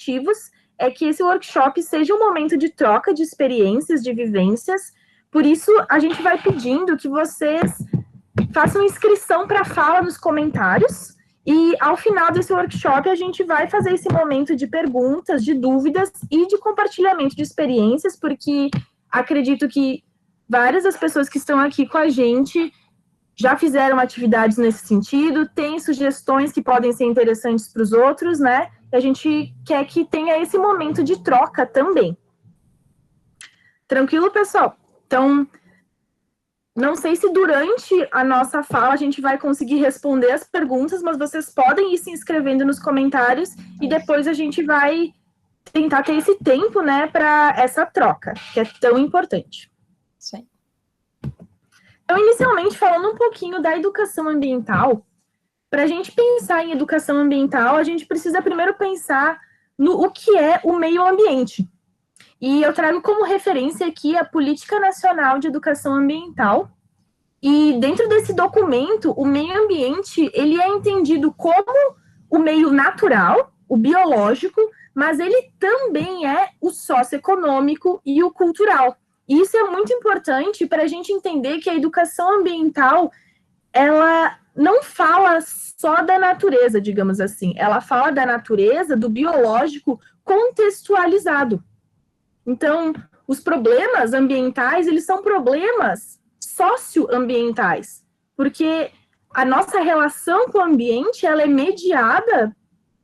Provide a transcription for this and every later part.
objetivos é que esse workshop seja um momento de troca de experiências, de vivências. Por isso, a gente vai pedindo que vocês façam inscrição para fala nos comentários. E, ao final desse workshop, a gente vai fazer esse momento de perguntas, de dúvidas e de compartilhamento de experiências, porque acredito que várias das pessoas que estão aqui com a gente já fizeram atividades nesse sentido, têm sugestões que podem ser interessantes para os outros, né? E a gente quer que tenha esse momento de troca também. Tranquilo, pessoal? Então, não sei se durante a nossa fala a gente vai conseguir responder as perguntas, mas vocês podem ir se inscrevendo nos comentários e depois a gente vai tentar ter esse tempo, né, para essa troca, que é tão importante. Sim. Então, inicialmente, falando um pouquinho da educação ambiental, para a gente pensar em educação ambiental, a gente precisa primeiro pensar no o que é o meio ambiente. E eu trago como referência aqui a Política Nacional de Educação Ambiental. E dentro desse documento, o meio ambiente, ele é entendido como o meio natural, o biológico, mas ele também é o socioeconômico e o cultural. E isso é muito importante para a gente entender que a educação ambiental, ela não fala só da natureza, digamos assim. Ela fala da natureza, do biológico contextualizado. Então, os problemas ambientais, eles são problemas socioambientais, porque a nossa relação com o ambiente, ela é mediada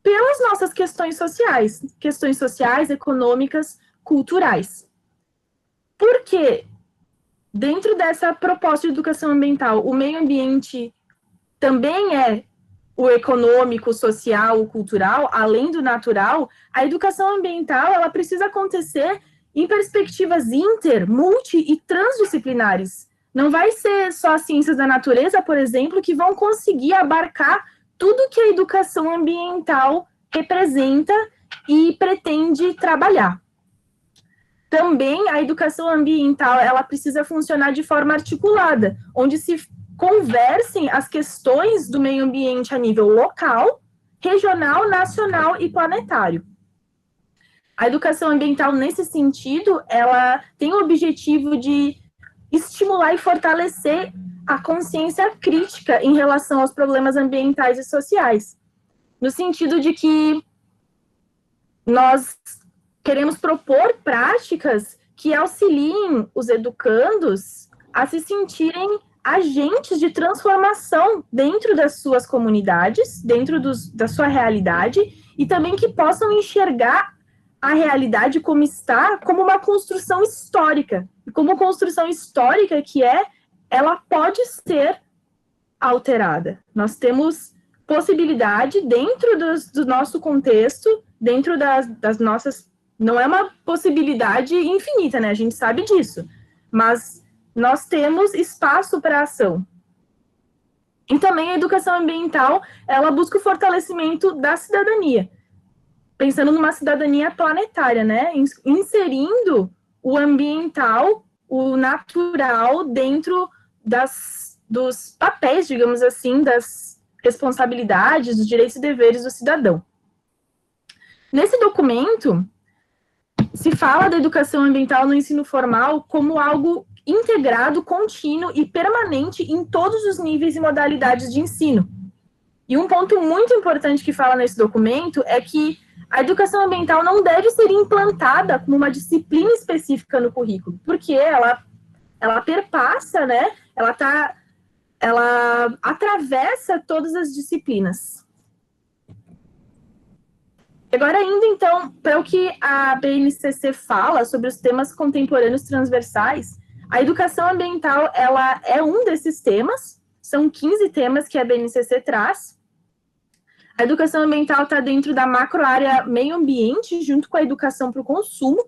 pelas nossas questões sociais, econômicas, culturais. Porque, dentro dessa proposta de educação ambiental, o meio ambiente também é o econômico, o social, o cultural, além do natural, a educação ambiental, ela precisa acontecer em perspectivas inter, multi e transdisciplinares. Não vai ser só as ciências da natureza, por exemplo, que vão conseguir abarcar tudo que a educação ambiental representa e pretende trabalhar. Também a educação ambiental, ela precisa funcionar de forma articulada, onde se conversem as questões do meio ambiente a nível local, regional, nacional e planetário. A educação ambiental, nesse sentido, ela tem o objetivo de estimular e fortalecer a consciência crítica em relação aos problemas ambientais e sociais, no sentido de que nós queremos propor práticas que auxiliem os educandos a se sentirem agentes de transformação dentro das suas comunidades, dentro da sua realidade, e também que possam enxergar a realidade como está, como uma construção histórica. E como construção histórica que ela pode ser alterada. Nós temos possibilidade dentro do nosso contexto, dentro das nossas... Não é uma possibilidade infinita, né? A gente sabe disso. Mas nós temos espaço para ação. E também a educação ambiental, ela busca o fortalecimento da cidadania. Pensando numa cidadania planetária, né? Inserindo o ambiental, o natural, dentro dos papéis, digamos assim, das responsabilidades, dos direitos e deveres do cidadão. Nesse documento, se fala da educação ambiental no ensino formal como algo integrado, contínuo e permanente em todos os níveis e modalidades de ensino. E um ponto muito importante que fala nesse documento é que a educação ambiental não deve ser implantada como uma disciplina específica no currículo, porque ela perpassa, né? Ela atravessa todas as disciplinas. Agora, indo, então, para o que a BNCC fala sobre os temas contemporâneos transversais, a educação ambiental, ela é um desses temas, são 15 temas que a BNCC traz. A educação ambiental está dentro da macroárea meio ambiente, junto com a educação para o consumo.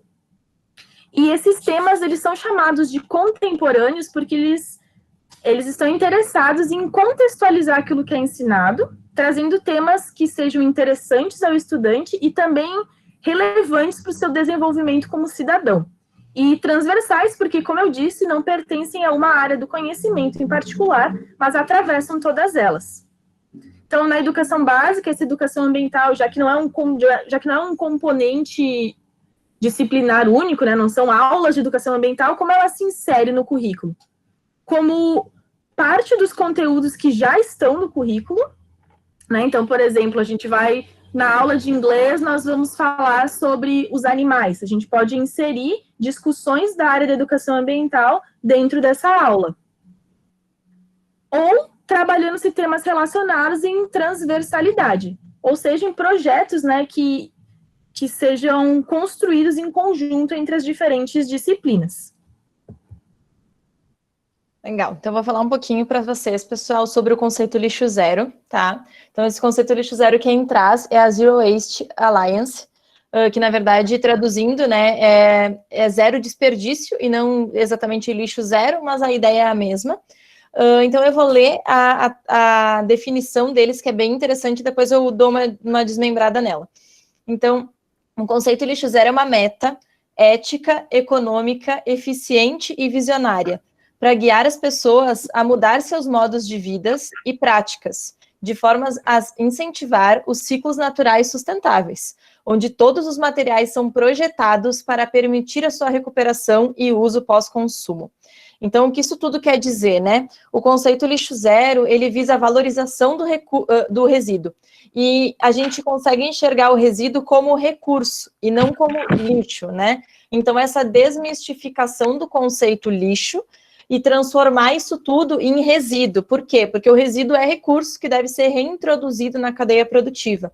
E esses temas, eles são chamados de contemporâneos porque eles estão interessados em contextualizar aquilo que é ensinado, trazendo temas que sejam interessantes ao estudante e também relevantes para o seu desenvolvimento como cidadão. E transversais, porque, como eu disse, não pertencem a uma área do conhecimento em particular, mas atravessam todas elas. Então, na educação básica, essa educação ambiental, já que não é um componente disciplinar único, né, não são aulas de educação ambiental, como ela se insere no currículo? Como parte dos conteúdos que já estão no currículo, né? Então, por exemplo, a gente vai na aula de inglês, nós vamos falar sobre os animais. A gente pode inserir discussões da área da educação ambiental dentro dessa aula. Ou trabalhando-se temas relacionados em transversalidade, ou seja, em projetos, né, que sejam construídos em conjunto entre as diferentes disciplinas. Legal, então eu vou falar um pouquinho para vocês, pessoal, sobre o conceito lixo zero, tá? Então esse conceito lixo zero quem traz é a Zero Waste Alliance, que na verdade, traduzindo, né, é zero desperdício e não exatamente lixo zero, mas a ideia é a mesma. Então eu vou ler a definição deles, que é bem interessante, depois eu dou uma desmembrada nela. Então, o conceito lixo zero é uma meta ética, econômica, eficiente e visionária, para guiar as pessoas a mudar seus modos de vidas e práticas, de formas a incentivar os ciclos naturais sustentáveis, onde todos os materiais são projetados para permitir a sua recuperação e uso pós-consumo. Então, o que isso tudo quer dizer, né? O conceito lixo zero, ele visa a valorização do resíduo. E a gente consegue enxergar o resíduo como recurso e não como lixo, né? Então, essa desmistificação do conceito lixo e transformar isso tudo em resíduo. Por quê? Porque o resíduo é recurso que deve ser reintroduzido na cadeia produtiva.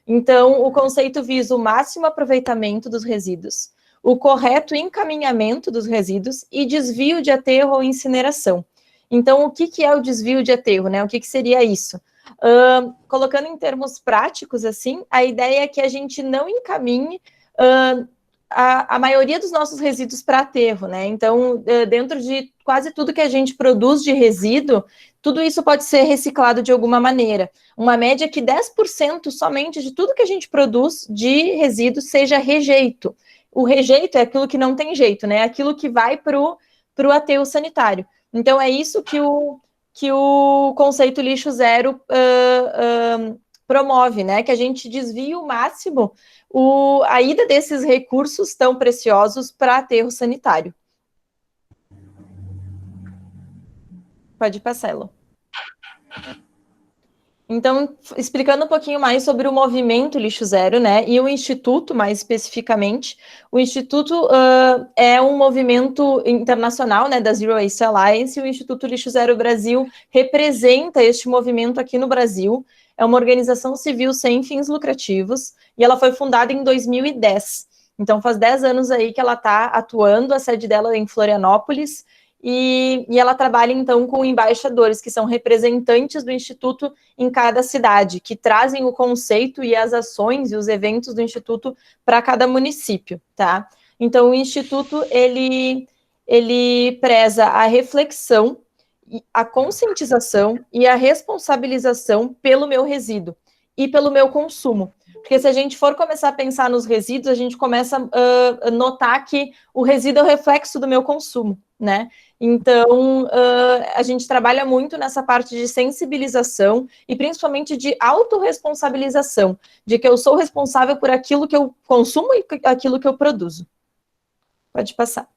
Então, o conceito visa o máximo aproveitamento dos resíduos, o correto encaminhamento dos resíduos e desvio de aterro ou incineração. Então, o que é o desvio de aterro, né? O que seria isso? Colocando em termos práticos, assim, a ideia é que a gente não encaminhe a maioria dos nossos resíduos para aterro, né? Então, dentro de quase tudo que a gente produz de resíduo, tudo isso pode ser reciclado de alguma maneira. Uma média que 10% somente de tudo que a gente produz de resíduo seja rejeito. O rejeito é aquilo que não tem jeito, né? Aquilo que vai para o aterro sanitário. Então, é isso que o conceito lixo zero promove, né? Que a gente desvie o máximo a ida desses recursos tão preciosos para aterro sanitário. Pode passar, Elo. Então, explicando um pouquinho mais sobre o movimento Lixo Zero, né, e o Instituto, mais especificamente, o Instituto é um movimento internacional, né, da Zero Waste Alliance, e o Instituto Lixo Zero Brasil representa este movimento aqui no Brasil. É uma organização civil sem fins lucrativos, e ela foi fundada em 2010. Então, faz 10 anos aí que ela está atuando, a sede dela é em Florianópolis, e ela trabalha, então, com embaixadores, que são representantes do Instituto em cada cidade, que trazem o conceito e as ações e os eventos do Instituto para cada município, tá? Então, o Instituto, ele preza a reflexão, a conscientização e a responsabilização pelo meu resíduo e pelo meu consumo. Porque se a gente for começar a pensar nos resíduos, a gente começa a notar que o resíduo é o reflexo do meu consumo, né? Então, a gente trabalha muito nessa parte de sensibilização e principalmente de autorresponsabilização, de que eu sou responsável por aquilo que eu consumo e aquilo que eu produzo. Pode passar.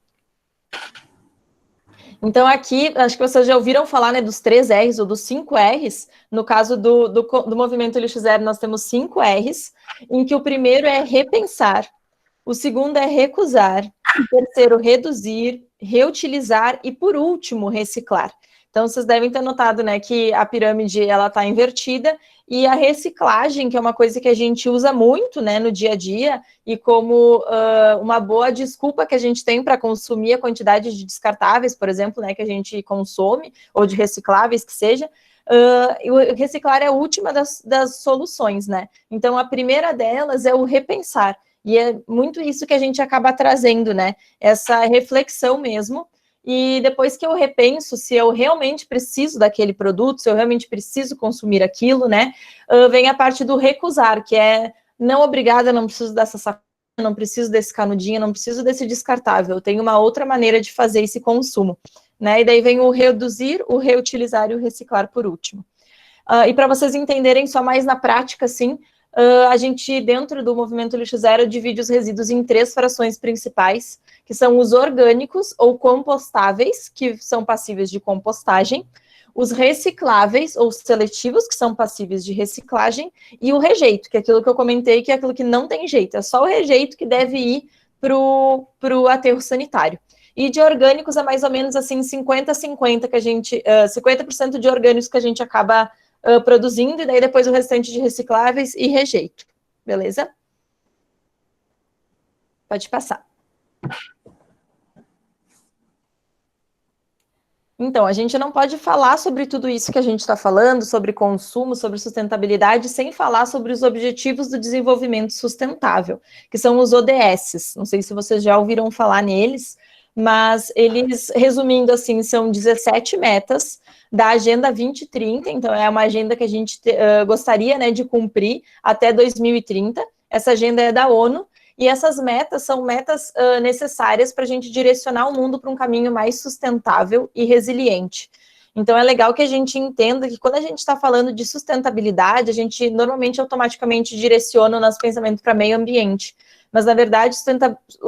Então, aqui, acho que vocês já ouviram falar, né, dos 3 R's ou dos 5 R's. No caso do movimento Lixo Zero, nós temos 5 R's, em que o primeiro é repensar, o segundo é recusar, o terceiro, reduzir, reutilizar e, por último, reciclar. Então, vocês devem ter notado, né, que a pirâmide, ela está invertida, e a reciclagem, que é uma coisa que a gente usa muito, né, no dia a dia, e como uma boa desculpa que a gente tem para consumir a quantidade de descartáveis, por exemplo, né, que a gente consome, ou de recicláveis que seja, reciclar é a última das soluções, né? Então, a primeira delas é o repensar, e é muito isso que a gente acaba trazendo, né? Essa reflexão mesmo. E depois que eu repenso se eu realmente preciso daquele produto, se eu realmente preciso consumir aquilo, né? Vem a parte do recusar, que é não, obrigada, não preciso dessa sacola, não preciso desse canudinho, não preciso desse descartável, eu tenho uma outra maneira de fazer esse consumo, né? E daí vem o reduzir, o reutilizar e o reciclar por último. E para vocês entenderem só mais na prática, assim, a gente, dentro do movimento Lixo Zero, divide os resíduos em 3 frações principais, que são os orgânicos ou compostáveis, que são passíveis de compostagem, os recicláveis ou seletivos, que são passíveis de reciclagem, e o rejeito, que é aquilo que eu comentei, que é aquilo que não tem jeito, é só o rejeito que deve ir para o aterro sanitário. E de orgânicos é mais ou menos assim 50-50 que a gente, 50% de orgânicos que a gente acaba produzindo, e daí depois o restante de recicláveis e rejeito. Beleza? Pode passar. Então, a gente não pode falar sobre tudo isso que a gente está falando, sobre consumo, sobre sustentabilidade, sem falar sobre os Objetivos do Desenvolvimento Sustentável, que são os ODS. Não sei se vocês já ouviram falar neles, mas eles, resumindo assim, são 17 metas da Agenda 2030, então é uma agenda que a gente gostaria, né, de cumprir até 2030. Essa agenda é da ONU, e essas metas são metas necessárias para a gente direcionar o mundo para um caminho mais sustentável e resiliente. Então, é legal que a gente entenda que quando a gente está falando de sustentabilidade, a gente normalmente automaticamente direciona o nosso pensamento para meio ambiente. Mas, na verdade,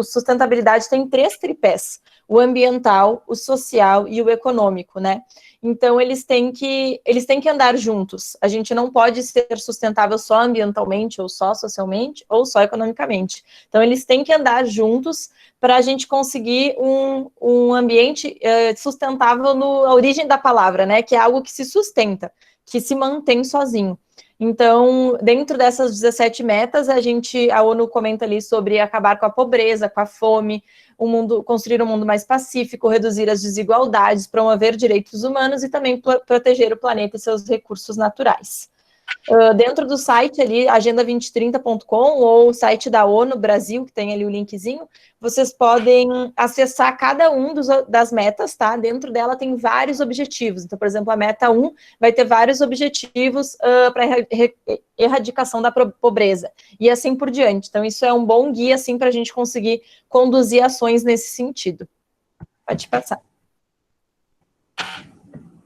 sustentabilidade tem 3 tripés: o ambiental, o social e o econômico, né? Então, eles têm que andar juntos. A gente não pode ser sustentável só ambientalmente, ou só socialmente, ou só economicamente. Então, eles têm que andar juntos para a gente conseguir um ambiente sustentável na origem da palavra, né? Que é algo que se sustenta, que se mantém sozinho. Então, dentro dessas 17 metas, a ONU comenta ali sobre acabar com a pobreza, com a fome, construir um mundo mais pacífico, reduzir as desigualdades, promover direitos humanos e também proteger o planeta e seus recursos naturais. Dentro do site ali, agenda2030.com, ou o site da ONU Brasil, que tem ali o linkzinho, vocês podem acessar cada um das metas, tá? Dentro dela tem vários objetivos. Então, por exemplo, a meta 1 vai ter vários objetivos para erradicação da pobreza, e assim por diante. Então, isso é um bom guia, assim, para a gente conseguir conduzir ações nesse sentido. Pode passar.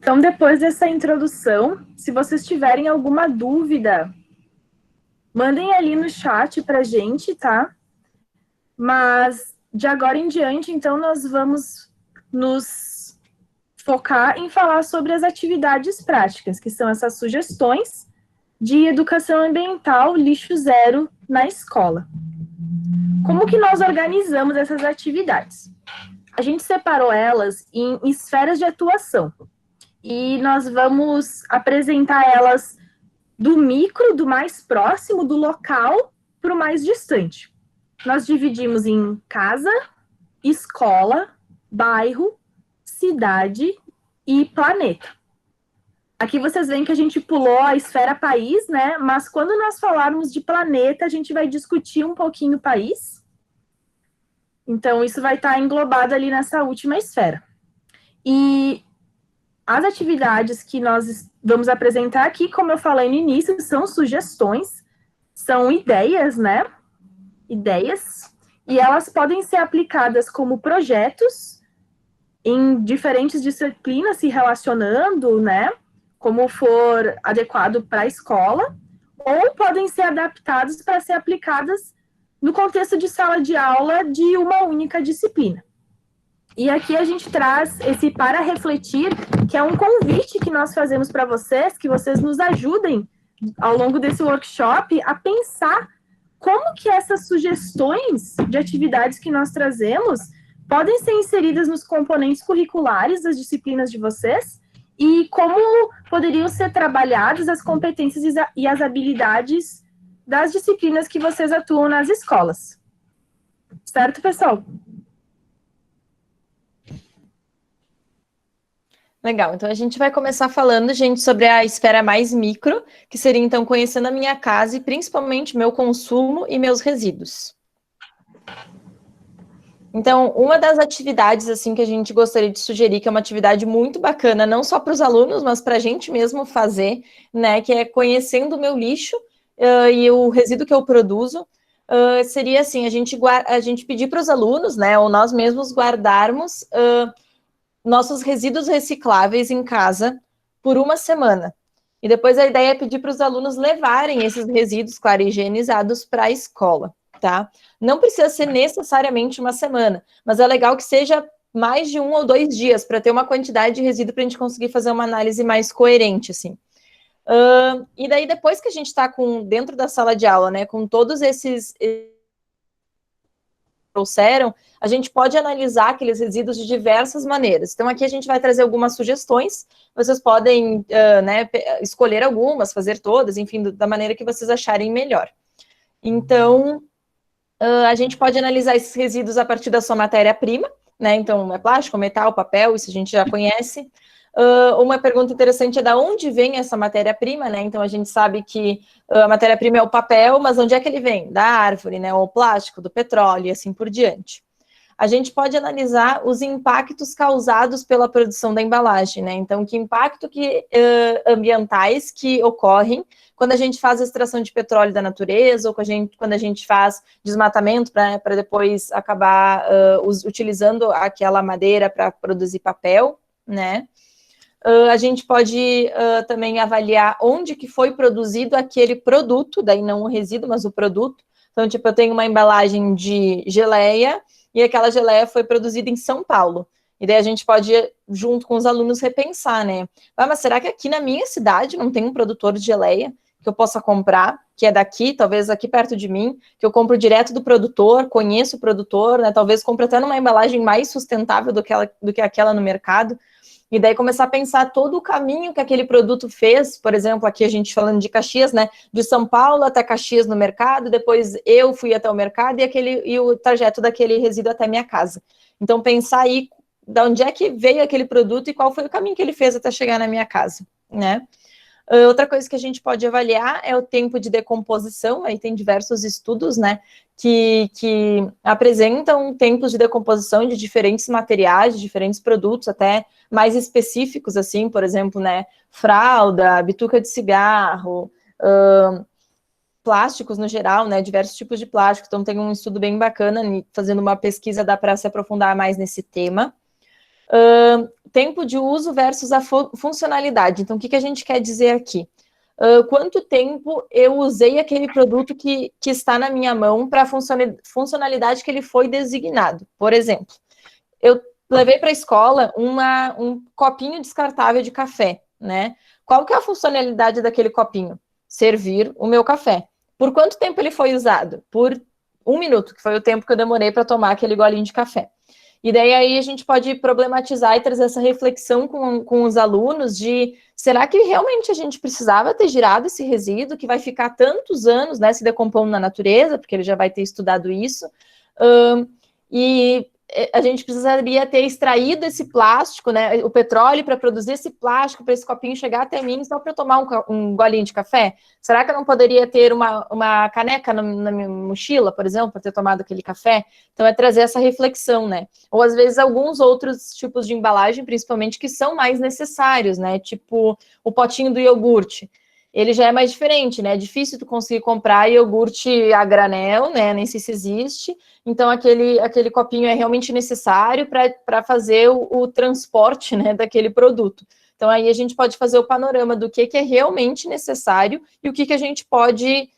Então, depois dessa introdução, se vocês tiverem alguma dúvida, mandem ali no chat para a gente, tá? Mas, de agora em diante, então, nós vamos nos focar em falar sobre as atividades práticas, que são essas sugestões de educação ambiental lixo zero na escola. Como que nós organizamos essas atividades? A gente separou elas em esferas de atuação. E nós vamos apresentar elas do micro, do mais próximo, do local, para o mais distante. Nós dividimos em casa, escola, bairro, cidade e planeta. Aqui vocês veem que a gente pulou a esfera país, né? Mas quando nós falarmos de planeta, a gente vai discutir um pouquinho o país. Então, isso vai estar englobado ali nessa última esfera. E as atividades que nós vamos apresentar aqui, como eu falei no início, são sugestões, são ideias, né? Ideias, e elas podem ser aplicadas como projetos em diferentes disciplinas se relacionando, né? Como for adequado para a escola, ou podem ser adaptadas para ser aplicadas no contexto de sala de aula de uma única disciplina. E aqui a gente traz esse para refletir, que é um convite que nós fazemos para vocês, que vocês nos ajudem ao longo desse workshop a pensar como que essas sugestões de atividades que nós trazemos podem ser inseridas nos componentes curriculares das disciplinas de vocês e como poderiam ser trabalhadas as competências e as habilidades das disciplinas que vocês atuam nas escolas. Certo, pessoal? Legal, então a gente vai começar falando, gente, sobre a esfera mais micro, que seria, então, conhecendo a minha casa e principalmente meu consumo e meus resíduos. Então, uma das atividades, assim, que a gente gostaria de sugerir, que é uma atividade muito bacana, não só para os alunos, mas para a gente mesmo fazer, né, que é conhecendo o meu lixo e o resíduo que eu produzo, seria, assim, a gente pedir para os alunos, né, ou nós mesmos guardarmos nossos resíduos recicláveis em casa por uma semana. E depois a ideia é pedir para os alunos levarem esses resíduos, claro, higienizados para a escola, tá? Não precisa ser necessariamente uma semana, mas é legal que seja mais de 1 ou 2 dias, para ter uma quantidade de resíduo para a gente conseguir fazer uma análise mais coerente, assim. E daí, depois que a gente está dentro da sala de aula, né, com todos esses trouxeram, a gente pode analisar aqueles resíduos de diversas maneiras. Então, aqui a gente vai trazer algumas sugestões, vocês podem né, escolher algumas, fazer todas, enfim, da maneira que vocês acharem melhor. Então, a gente pode analisar esses resíduos a partir da sua matéria-prima, né? Então, é plástico, metal, papel, isso a gente já conhece. Uma pergunta interessante é de onde vem essa matéria-prima, né? Então, a gente sabe que a matéria-prima é o papel, mas onde é que ele vem? Da árvore, né? Ou o plástico, do petróleo e assim por diante. A gente pode analisar os impactos causados pela produção da embalagem, né? Então, que impacto ambientais que ocorrem quando a gente faz a extração de petróleo da natureza, ou quando a gente faz desmatamento para depois acabar utilizando aquela madeira para produzir papel, né? A gente pode também avaliar onde que foi produzido aquele produto, daí não o resíduo, mas o produto. Então, tipo, eu tenho uma embalagem de geleia, e aquela geleia foi produzida em São Paulo. E daí a gente pode, junto com os alunos, repensar, né? Mas será que aqui na minha cidade não tem um produtor de geleia que eu possa comprar, que é daqui, talvez aqui perto de mim, que eu compro direto do produtor, conheço o produtor, né? Talvez compre até numa embalagem mais sustentável do que aquela no mercado. E daí começar a pensar todo o caminho que aquele produto fez, por exemplo, aqui a gente falando de Caxias, né, de São Paulo até Caxias no mercado, depois eu fui até o mercado e o trajeto daquele resíduo até minha casa. Então, pensar aí de onde é que veio aquele produto e qual foi o caminho que ele fez até chegar na minha casa, né? Outra coisa que a gente pode avaliar é o tempo de decomposição, aí tem diversos estudos, né, que apresentam tempos de decomposição de diferentes materiais, de diferentes produtos, até mais específicos, assim, por exemplo, né, fralda, bituca de cigarro, plásticos no geral, né, diversos tipos de plástico. Então tem um estudo bem bacana, fazendo uma pesquisa dá para se aprofundar mais nesse tema. Tempo de uso versus a funcionalidade. Então, o que a gente quer dizer aqui? Quanto tempo eu usei aquele produto que está na minha mão para a funcionalidade que ele foi designado. Por exemplo, eu levei para a escola um copinho descartável de café, né? Qual que é a funcionalidade daquele copinho? Servir o meu café. Por quanto tempo ele foi usado? Por 1 minuto, que foi o tempo que eu demorei para tomar aquele golinho de café. E daí aí a gente pode problematizar e trazer essa reflexão com os alunos de será que realmente a gente precisava ter girado esse resíduo que vai ficar tantos anos, né, se decompondo na natureza, porque ele já vai ter estudado isso, e a gente precisaria ter extraído esse plástico, né, o petróleo para produzir esse plástico, para esse copinho chegar até mim só para tomar um golinho de café? Será que eu não poderia ter uma caneca na minha mochila, por exemplo, para ter tomado aquele café? Então é trazer essa reflexão, né? Ou às vezes alguns outros tipos de embalagem, principalmente, que são mais necessários, né? Tipo o potinho do iogurte. Ele já é mais diferente, né? É difícil tu conseguir comprar iogurte a granel, né? Nem sei se existe. Então, aquele copinho é realmente necessário para fazer o transporte, né, daquele produto. Então, aí a gente pode fazer o panorama do que é realmente necessário e o que a gente pode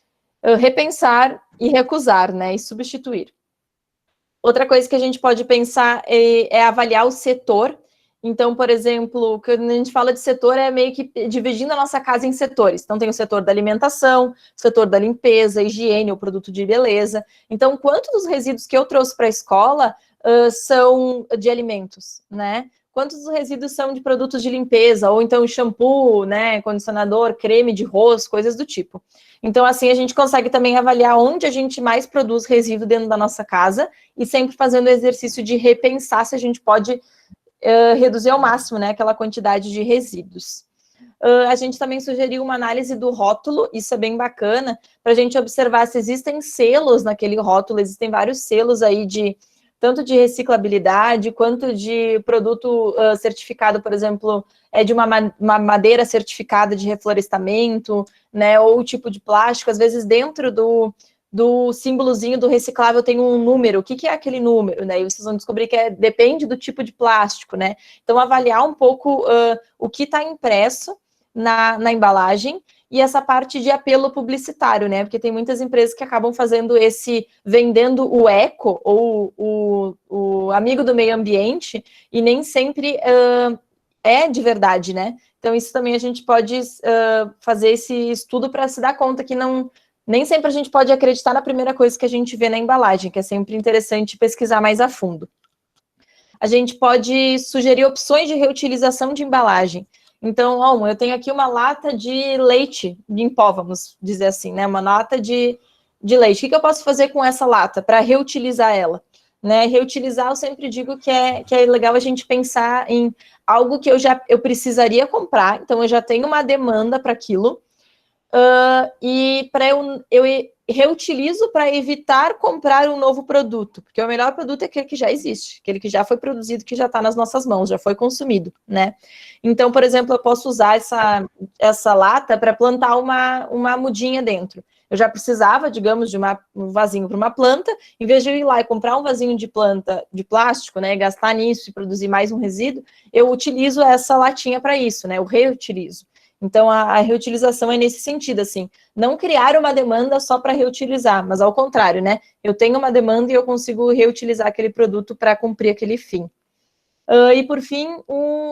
repensar e recusar, né? E substituir. Outra coisa que a gente pode pensar é avaliar o setor. Então, por exemplo, quando a gente fala de setor, é meio que dividindo a nossa casa em setores. Então, tem o setor da alimentação, o setor da limpeza, higiene, o produto de beleza. Então, quantos dos resíduos que eu trouxe para a escola são de alimentos, né? Quantos dos resíduos são de produtos de limpeza, ou então shampoo, né, condicionador, creme de rosto, coisas do tipo. Então, assim, a gente consegue também avaliar onde a gente mais produz resíduo dentro da nossa casa e sempre fazendo o exercício de repensar se a gente pode reduzir ao máximo, né, aquela quantidade de resíduos. A gente também sugeriu uma análise do rótulo, isso é bem bacana, para a gente observar se existem selos naquele rótulo, existem vários selos aí tanto de reciclabilidade, quanto de produto certificado, por exemplo, de uma madeira certificada de reflorestamento, né, ou o tipo de plástico. Às vezes dentro do símbolozinho do reciclável tem um número. O que é aquele número, né? E vocês vão descobrir que depende do tipo de plástico, né? Então, avaliar um pouco o que está impresso na embalagem, e essa parte de apelo publicitário, né? Porque tem muitas empresas que acabam fazendo vendendo o eco, ou o amigo do meio ambiente, e nem sempre é de verdade, né? Então, isso também a gente pode fazer esse estudo para se dar conta que nem sempre a gente pode acreditar na primeira coisa que a gente vê na embalagem, que é sempre interessante pesquisar mais a fundo. A gente pode sugerir opções de reutilização de embalagem. Então, eu tenho aqui uma lata de leite em pó, vamos dizer assim, né? Uma lata de leite. O que eu posso fazer com essa lata para reutilizar ela? Né? Reutilizar, eu sempre digo que é legal a gente pensar em algo que eu precisaria comprar, então eu já tenho uma demanda para aquilo, e para eu reutilizo para evitar comprar um novo produto, porque o melhor produto é aquele que já existe, aquele que já foi produzido, que já está nas nossas mãos, já foi consumido, né? Então, por exemplo, eu posso usar essa lata para plantar uma mudinha dentro. Eu já precisava, digamos, de um vasinho para uma planta, em vez de eu ir lá e comprar um vasinho de planta de plástico, né, gastar nisso e produzir mais um resíduo, eu utilizo essa latinha para isso, né? Eu reutilizo. Então, a reutilização é nesse sentido, assim, não criar uma demanda só para reutilizar, mas ao contrário, né? Eu tenho uma demanda e eu consigo reutilizar aquele produto para cumprir aquele fim. E por fim,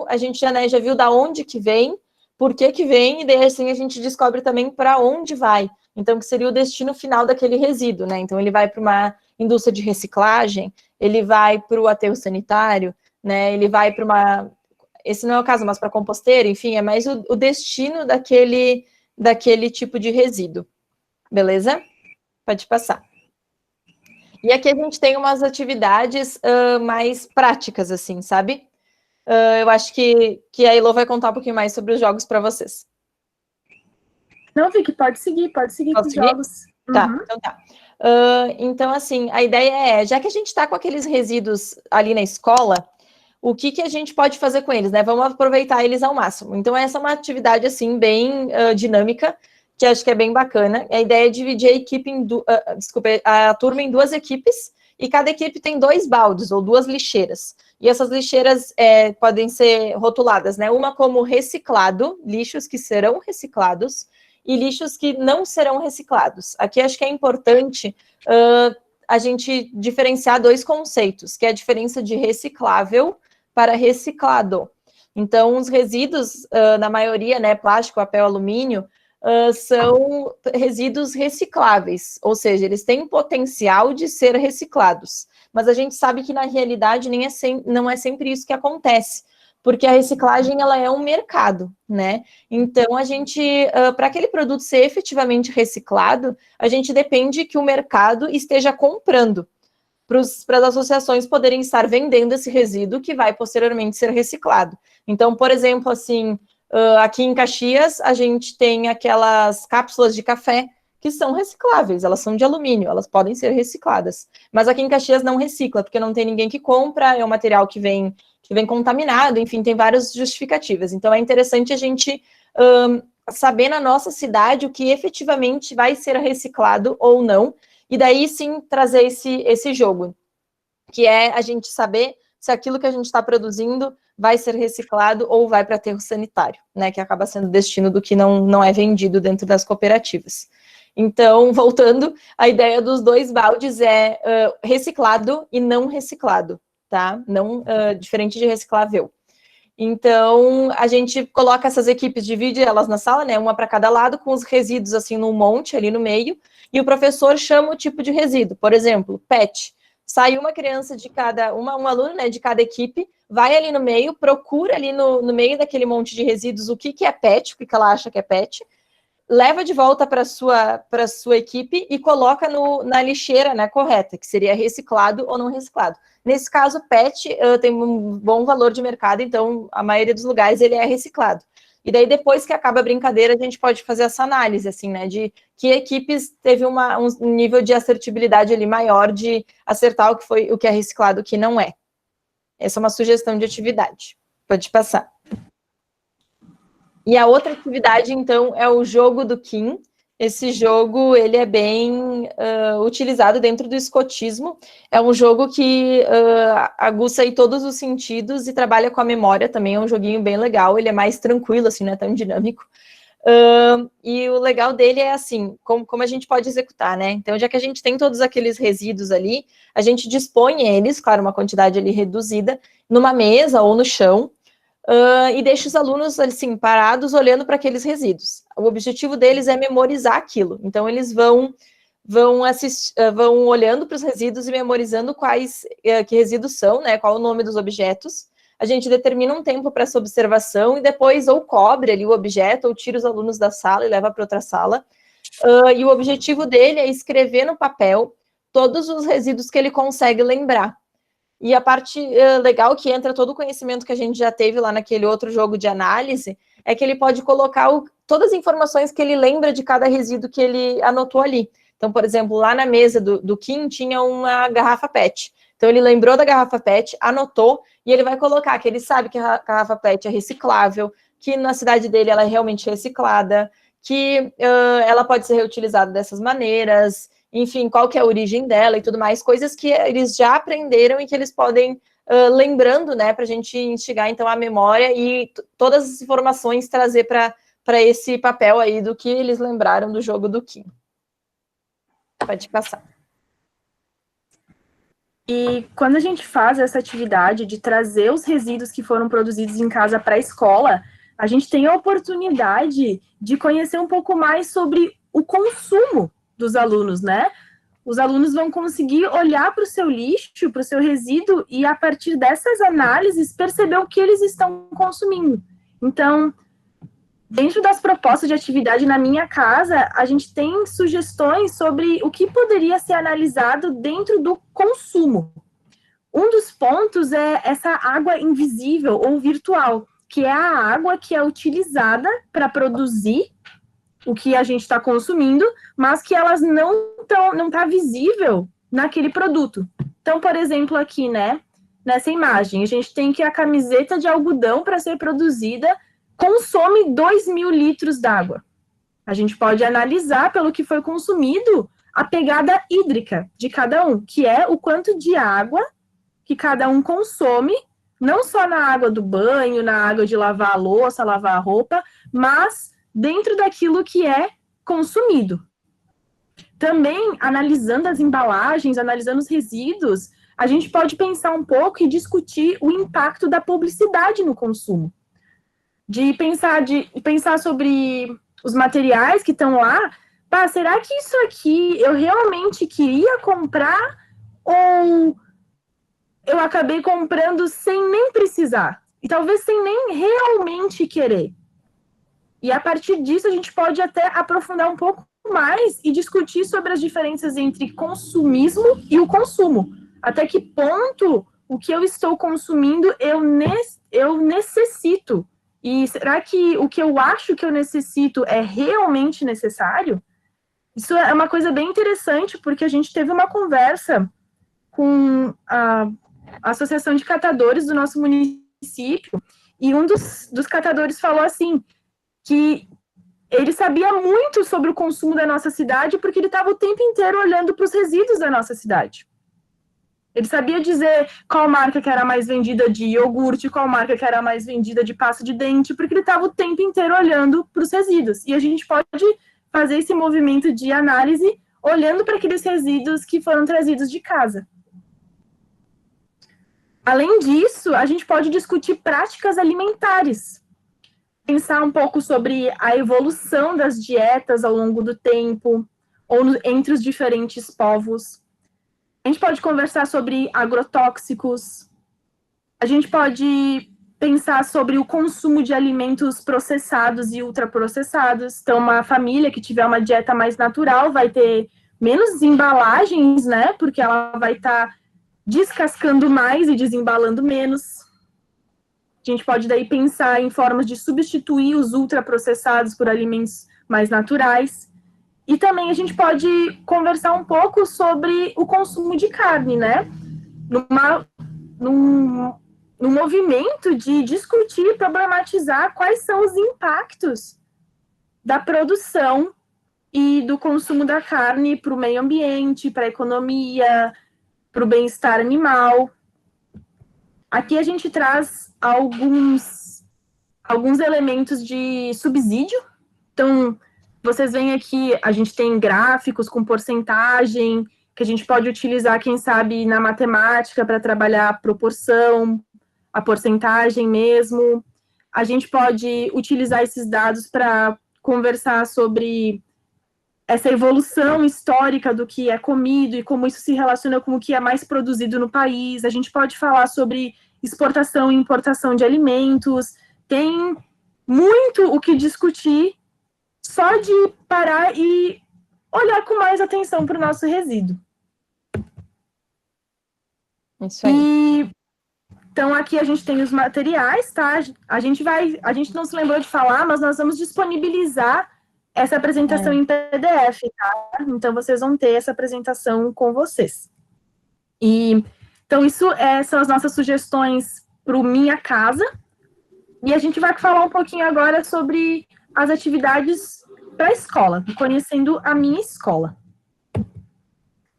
a gente já viu da onde que vem, por que vem, e daí assim a gente descobre também para onde vai. Então, que seria o destino final daquele resíduo, né? Então, ele vai para uma indústria de reciclagem, ele vai para o aterro sanitário, né? Ele vai para uma... Esse não é o caso, mas para composteira, enfim, é mais o destino daquele tipo de resíduo. Beleza? Pode passar. E aqui a gente tem umas atividades mais práticas, assim, sabe? Eu acho que a Elo vai contar um pouquinho mais sobre os jogos para vocês. Não, Vicky, pode seguir com os jogos. Tá, então tá. Então, assim, a ideia já que a gente está com aqueles resíduos ali na escola, o que a gente pode fazer com eles, né? Vamos aproveitar eles ao máximo. Então, essa é uma atividade, assim, bem dinâmica, que acho que é bem bacana. A ideia é dividir a equipe a turma em 2 equipes, e cada equipe tem 2 baldes, ou 2 lixeiras. E essas lixeiras podem ser rotuladas, né? Uma como reciclado, lixos que serão reciclados, e lixos que não serão reciclados. Aqui acho que é importante a gente diferenciar 2 conceitos, que é a diferença de reciclável para reciclado. Então, os resíduos, na maioria, né, plástico, papel, alumínio, são resíduos recicláveis, ou seja, eles têm potencial de ser reciclados. Mas a gente sabe que, na realidade, não é sempre isso que acontece, porque a reciclagem ela é um mercado, né? Então, a gente, para aquele produto ser efetivamente reciclado, a gente depende que o mercado esteja comprando, para as associações poderem estar vendendo esse resíduo que vai posteriormente ser reciclado. Então, por exemplo, assim, aqui em Caxias, a gente tem aquelas cápsulas de café que são recicláveis, elas são de alumínio, elas podem ser recicladas. Mas aqui em Caxias não recicla, porque não tem ninguém que compra, é um material que vem contaminado, enfim, tem várias justificativas. Então, é interessante a gente saber na nossa cidade o que efetivamente vai ser reciclado ou não, e daí sim trazer esse jogo, que é a gente saber se aquilo que a gente está produzindo vai ser reciclado ou vai para aterro sanitário, né, que acaba sendo o destino do que não é vendido dentro das cooperativas. Então, voltando, a ideia dos 2 baldes é reciclado e não reciclado, tá? Não diferente de reciclável. Então, a gente coloca essas equipes, divide elas na sala, né, uma para cada lado, com os resíduos assim num monte ali no meio, e o professor chama o tipo de resíduo, por exemplo, PET. Sai uma criança de cada, um aluno, né, de cada equipe, vai ali no meio, procura ali no meio daquele monte de resíduos o que é PET, o que ela acha que é PET, leva de volta para a sua equipe e coloca na lixeira, né, correta, que seria reciclado ou não reciclado. Nesse caso, PET tem um bom valor de mercado, então a maioria dos lugares ele é reciclado. E daí, depois que acaba a brincadeira, a gente pode fazer essa análise, assim, né, de que equipes teve um nível de assertibilidade ali maior de acertar o que é reciclado e o que não é. Essa é uma sugestão de atividade. Pode passar. E a outra atividade, então, é o jogo do Kim, Esse jogo, ele é bem utilizado dentro do escotismo. É um jogo que aguça aí todos os sentidos e trabalha com a memória também. É um joguinho bem legal. Ele é mais tranquilo, assim, não é tão dinâmico. E o legal dele é assim, como a gente pode executar, né? Então, já que a gente tem todos aqueles resíduos ali, a gente dispõe eles, claro, uma quantidade ali reduzida, numa mesa ou no chão, e deixa os alunos, assim, parados, olhando para aqueles resíduos. O objetivo deles é memorizar aquilo. Então, eles vão olhando para os resíduos e memorizando quais que resíduos são, né? Qual o nome dos objetos. A gente determina um tempo para essa observação e depois ou cobre ali o objeto ou tira os alunos da sala e leva para outra sala. E o objetivo dele é escrever no papel todos os resíduos que ele consegue lembrar. E a parte legal que entra todo o conhecimento que a gente já teve lá naquele outro jogo de análise é que ele pode colocar todas as informações que ele lembra de cada resíduo que ele anotou ali. Então, por exemplo, lá na mesa do Kim tinha uma garrafa PET. Então, ele lembrou da garrafa PET, anotou, e ele vai colocar que ele sabe que a garrafa PET é reciclável, que na cidade dele ela é realmente reciclada, que ela pode ser reutilizada dessas maneiras, enfim, qual que é a origem dela e tudo mais, coisas que eles já aprenderam e que eles podem lembrando, né, para a gente instigar, então, a memória e todas as informações trazer para esse papel aí do que eles lembraram do jogo do Kim. Pode passar. E quando a gente faz essa atividade de trazer os resíduos que foram produzidos em casa para a escola, a gente tem a oportunidade de conhecer um pouco mais sobre o consumo dos alunos, né? Os alunos vão conseguir olhar para o seu lixo, para o seu resíduo, e a partir dessas análises perceber o que eles estão consumindo. Então, dentro das propostas de atividade na minha casa, a gente tem sugestões sobre o que poderia ser analisado dentro do consumo. Um dos pontos é essa água invisível ou virtual, que é a água que é utilizada para produzir o que a gente está consumindo, mas que elas não tá visível naquele produto. Então, por exemplo, aqui, né, nessa imagem, a gente tem que a camiseta de algodão para ser produzida consome 2.000 litros d'água. A gente pode analisar pelo que foi consumido a pegada hídrica de cada um, que é o quanto de água que cada um consome, não só na água do banho, na água de lavar a louça, lavar a roupa, mas dentro daquilo que é consumido. Também, analisando as embalagens, analisando os resíduos, a gente pode pensar um pouco e discutir o impacto da publicidade no consumo. De pensar sobre os materiais que estão lá. Pá, será que isso aqui eu realmente queria comprar ou eu acabei comprando sem nem precisar? E talvez sem nem realmente querer. E a partir disso a gente pode até aprofundar um pouco mais e discutir sobre as diferenças entre consumismo e o consumo. Até que ponto o que eu estou consumindo eu necessito? E será que o que eu acho que eu necessito é realmente necessário? Isso é uma coisa bem interessante, porque a gente teve uma conversa com a Associação de Catadores do nosso município, e um dos catadores falou assim, que ele sabia muito sobre o consumo da nossa cidade, porque ele estava o tempo inteiro olhando para os resíduos da nossa cidade. Ele sabia dizer qual marca que era mais vendida de iogurte, qual marca que era mais vendida de pasta de dente, porque ele estava o tempo inteiro olhando para os resíduos. E a gente pode fazer esse movimento de análise olhando para aqueles resíduos que foram trazidos de casa. Além disso, a gente pode discutir práticas alimentares. Pensar um pouco sobre a evolução das dietas ao longo do tempo, ou entre os diferentes povos. A gente pode conversar sobre agrotóxicos. A gente pode pensar sobre o consumo de alimentos processados e ultraprocessados. Então, uma família que tiver uma dieta mais natural vai ter menos embalagens, né? Porque ela vai estar descascando mais e desembalando menos. A gente pode daí pensar em formas de substituir os ultraprocessados por alimentos mais naturais. E também a gente pode conversar um pouco sobre o consumo de carne, né? Num movimento de discutir e problematizar quais são os impactos da produção e do consumo da carne para o meio ambiente, para a economia, para o bem-estar animal. Aqui a gente traz alguns elementos de subsídio. Então, vocês veem aqui, a gente tem gráficos com porcentagem, que a gente pode utilizar, quem sabe, na matemática para trabalhar a proporção, a porcentagem mesmo. A gente pode utilizar esses dados para conversar sobre essa evolução histórica do que é comido e como isso se relaciona com o que é mais produzido no país. A gente pode falar sobre exportação e importação de alimentos. Tem muito o que discutir só de parar e olhar com mais atenção para o nosso resíduo. Isso aí. Então, aqui a gente tem os materiais, tá? A gente não se lembrou de falar, mas nós vamos disponibilizar essa apresentação em PDF, tá? Então, vocês vão ter essa apresentação com vocês. Então, isso são as nossas sugestões para o Minha Casa. E a gente vai falar um pouquinho agora sobre as atividades para a escola, conhecendo a minha escola.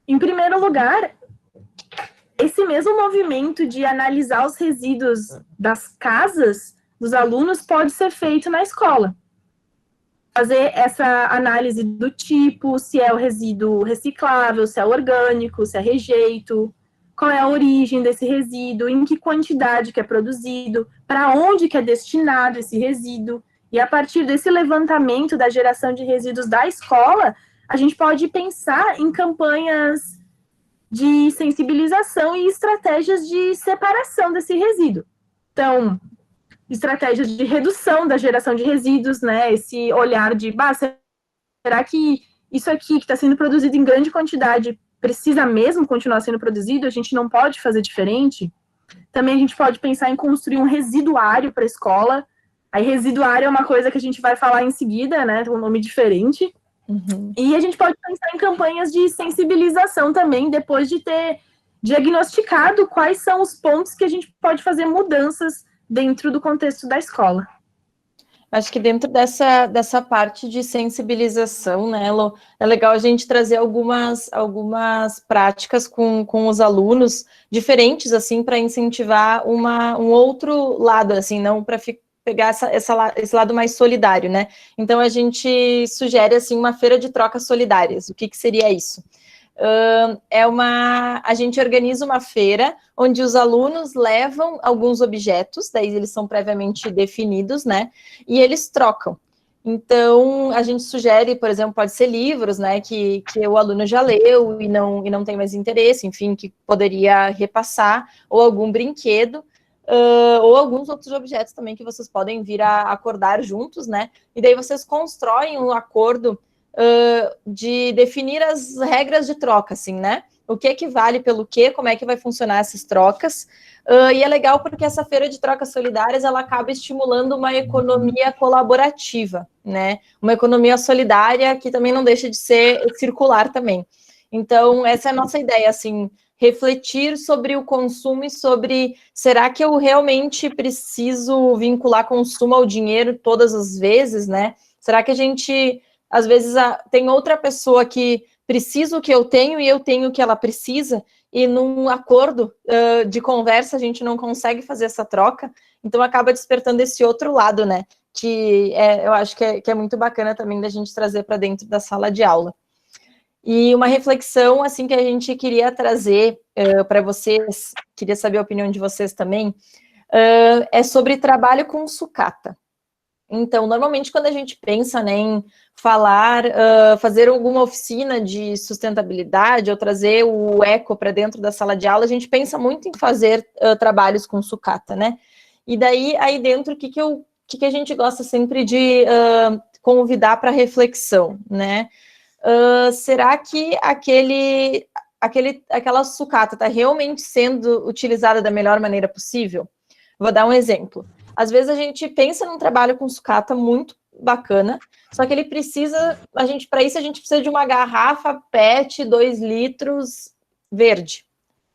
Em primeiro lugar, esse mesmo movimento de analisar os resíduos das casas dos alunos pode ser feito na escola. Fazer essa análise do tipo, se é o resíduo reciclável, se é orgânico, se é rejeito, qual é a origem desse resíduo, em que quantidade que é produzido, para onde que é destinado esse resíduo. E a partir desse levantamento da geração de resíduos da escola, a gente pode pensar em campanhas de sensibilização e estratégias de separação desse resíduo. Então, estratégias de redução da geração de resíduos, né? Esse olhar de, será que isso aqui que está sendo produzido em grande quantidade precisa mesmo continuar sendo produzido? A gente não pode fazer diferente? Também a gente pode pensar em construir um residuário para a escola. Aí, residuário é uma coisa que a gente vai falar em seguida, né? Um nome diferente. Uhum. E a gente pode pensar em campanhas de sensibilização também, depois de ter diagnosticado quais são os pontos que a gente pode fazer mudanças dentro do contexto da escola. Acho que dentro dessa parte de sensibilização, né, Lô, é legal a gente trazer algumas práticas com os alunos diferentes, assim, para incentivar um outro lado, assim, não para pegar esse lado mais solidário, né? Então, a gente sugere, assim, uma feira de trocas solidárias. O que seria isso? A gente organiza uma feira onde os alunos levam alguns objetos, daí eles são previamente definidos, né? E eles trocam. Então, a gente sugere, por exemplo, pode ser livros, né? Que o aluno já leu e não tem mais interesse, enfim, que poderia repassar, ou algum brinquedo. Ou alguns outros objetos também que vocês podem vir a acordar juntos, né? E daí vocês constroem um acordo de definir as regras de troca, assim, né? O que vale pelo quê, como é que vai funcionar essas trocas. E é legal porque essa feira de trocas solidárias, ela acaba estimulando uma economia colaborativa, né? Uma economia solidária que também não deixa de ser circular também. Então, essa é a nossa ideia, assim, refletir sobre o consumo e sobre, será que eu realmente preciso vincular consumo ao dinheiro todas as vezes, né? Será que a gente, às vezes, tem outra pessoa que precisa o que eu tenho e eu tenho o que ela precisa, e num acordo de conversa a gente não consegue fazer essa troca, então acaba despertando esse outro lado, né? Que eu acho que é muito bacana também da gente trazer para dentro da sala de aula. E uma reflexão, assim, que a gente queria trazer para vocês, queria saber a opinião de vocês também, é sobre trabalho com sucata. Então, normalmente, quando a gente pensa, né, em falar, fazer alguma oficina de sustentabilidade ou trazer o eco para dentro da sala de aula, a gente pensa muito em fazer trabalhos com sucata, né? E daí, aí dentro, o que a gente gosta sempre de convidar para reflexão, né? Será que aquela sucata está realmente sendo utilizada da melhor maneira possível? Vou dar um exemplo. Às vezes a gente pensa num trabalho com sucata muito bacana, só que ele precisa, para isso a gente precisa de uma garrafa PET 2 litros verde.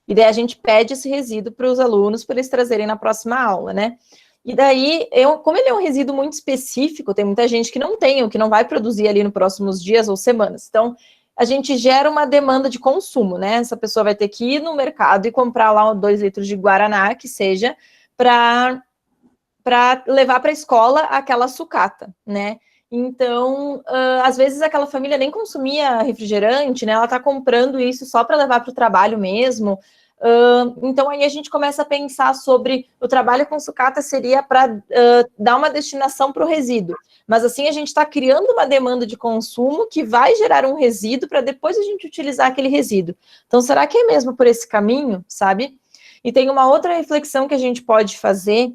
E daí a gente pede esse resíduo para os alunos para eles trazerem na próxima aula, né? E daí, como ele é um resíduo muito específico, tem muita gente que não tem, ou que não vai produzir ali nos próximos dias ou semanas. Então, a gente gera uma demanda de consumo, né? Essa pessoa vai ter que ir no mercado e comprar lá 2 litros de Guaraná, que seja, para levar para a escola aquela sucata, né? Então, às vezes aquela família nem consumia refrigerante, né? Ela está comprando isso só para levar para o trabalho mesmo. Então, aí a gente começa a pensar sobre o trabalho com sucata seria para dar uma destinação para o resíduo. Mas assim, a gente está criando uma demanda de consumo que vai gerar um resíduo para depois a gente utilizar aquele resíduo. Então, será que é mesmo por esse caminho, sabe? E tem uma outra reflexão que a gente pode fazer,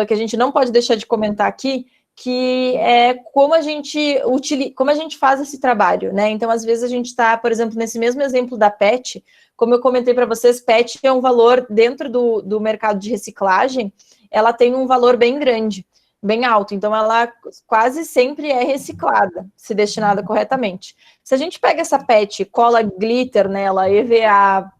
que a gente não pode deixar de comentar aqui, que é como a gente faz esse trabalho, né? Então, às vezes a gente está, por exemplo, nesse mesmo exemplo da PET, como eu comentei para vocês, PET é um valor dentro do mercado de reciclagem, ela tem um valor bem grande, bem alto, então ela quase sempre é reciclada, se destinada corretamente. Se a gente pega essa PET, cola glitter nela, EVA,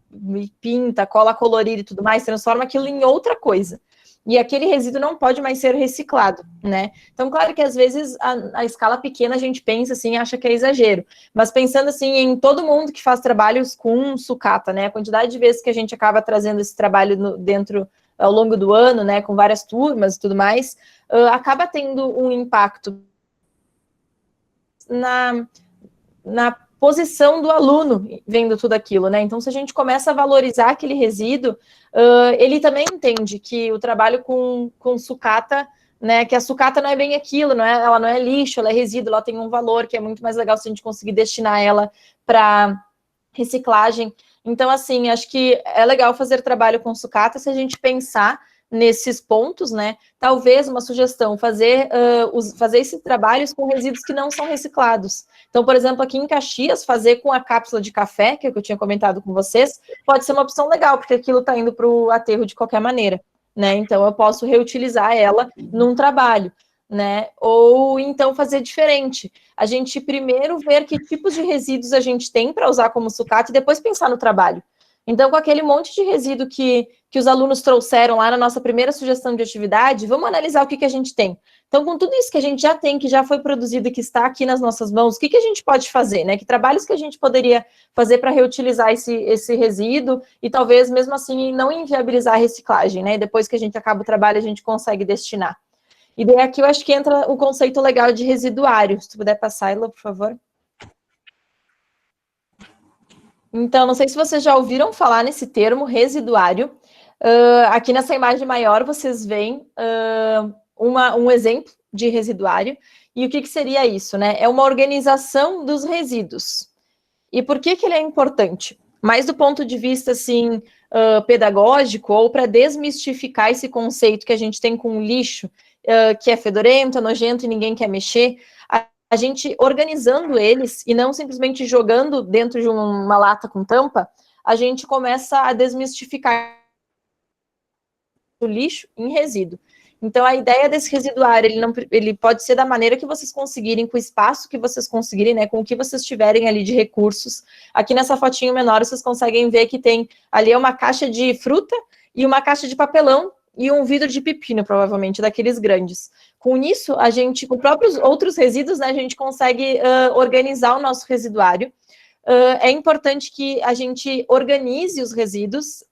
pinta, cola colorida e tudo mais, transforma aquilo em outra coisa. E aquele resíduo não pode mais ser reciclado, né? Então, claro que às vezes a escala pequena a gente pensa assim, acha que é exagero, mas pensando assim em todo mundo que faz trabalhos com sucata, né? A quantidade de vezes que a gente acaba trazendo esse trabalho dentro ao longo do ano, né? Com várias turmas e tudo mais, acaba tendo um impacto na posição do aluno vendo tudo aquilo, né? Então, se a gente começa a valorizar aquele resíduo, ele também entende que o trabalho com sucata, né? Que a sucata não é bem aquilo, ela não é lixo, ela é resíduo, ela tem um valor que é muito mais legal se a gente conseguir destinar ela para reciclagem. Então, assim, acho que é legal fazer trabalho com sucata se a gente pensar nesses pontos, né? Talvez uma sugestão, fazer esses trabalhos com resíduos que não são reciclados. Então, por exemplo, aqui em Caxias, fazer com a cápsula de café, que é o que eu tinha comentado com vocês, pode ser uma opção legal, porque aquilo está indo para o aterro de qualquer maneira, né? Então, eu posso reutilizar ela num trabalho, né? Ou então fazer diferente. A gente primeiro ver que tipos de resíduos a gente tem para usar como sucata e depois pensar no trabalho. Então, com aquele monte de resíduo que os alunos trouxeram lá na nossa primeira sugestão de atividade, vamos analisar o que a gente tem. Então, com tudo isso que a gente já tem, que já foi produzido e que está aqui nas nossas mãos, o que a gente pode fazer, né? Que trabalhos que a gente poderia fazer para reutilizar esse resíduo e talvez, mesmo assim, não inviabilizar a reciclagem, né? E depois que a gente acaba o trabalho, a gente consegue destinar. E daí aqui eu acho que entra o conceito legal de residuário. Se tu puder passar, Ila, por favor. Então, não sei se vocês já ouviram falar nesse termo, residuário. Aqui nessa imagem maior, vocês veem um exemplo de residuário. E o que seria isso, né? É uma organização dos resíduos. E por que ele é importante? Mais do ponto de vista, assim, pedagógico, ou para desmistificar esse conceito que a gente tem com o lixo, que é fedorento, é nojento e ninguém quer mexer, a gente organizando eles e não simplesmente jogando dentro de uma lata com tampa, a gente começa a desmistificar o lixo em resíduo. Então, a ideia desse residuário, ele pode ser da maneira que vocês conseguirem, com o espaço que vocês conseguirem, né, com o que vocês tiverem ali de recursos. Aqui nessa fotinho menor, vocês conseguem ver que tem ali uma caixa de fruta e uma caixa de papelão e um vidro de pepino, provavelmente, daqueles grandes. Com isso, a gente, com próprios outros resíduos, né, a gente consegue organizar o nosso residuário. É importante que a gente organize os resíduos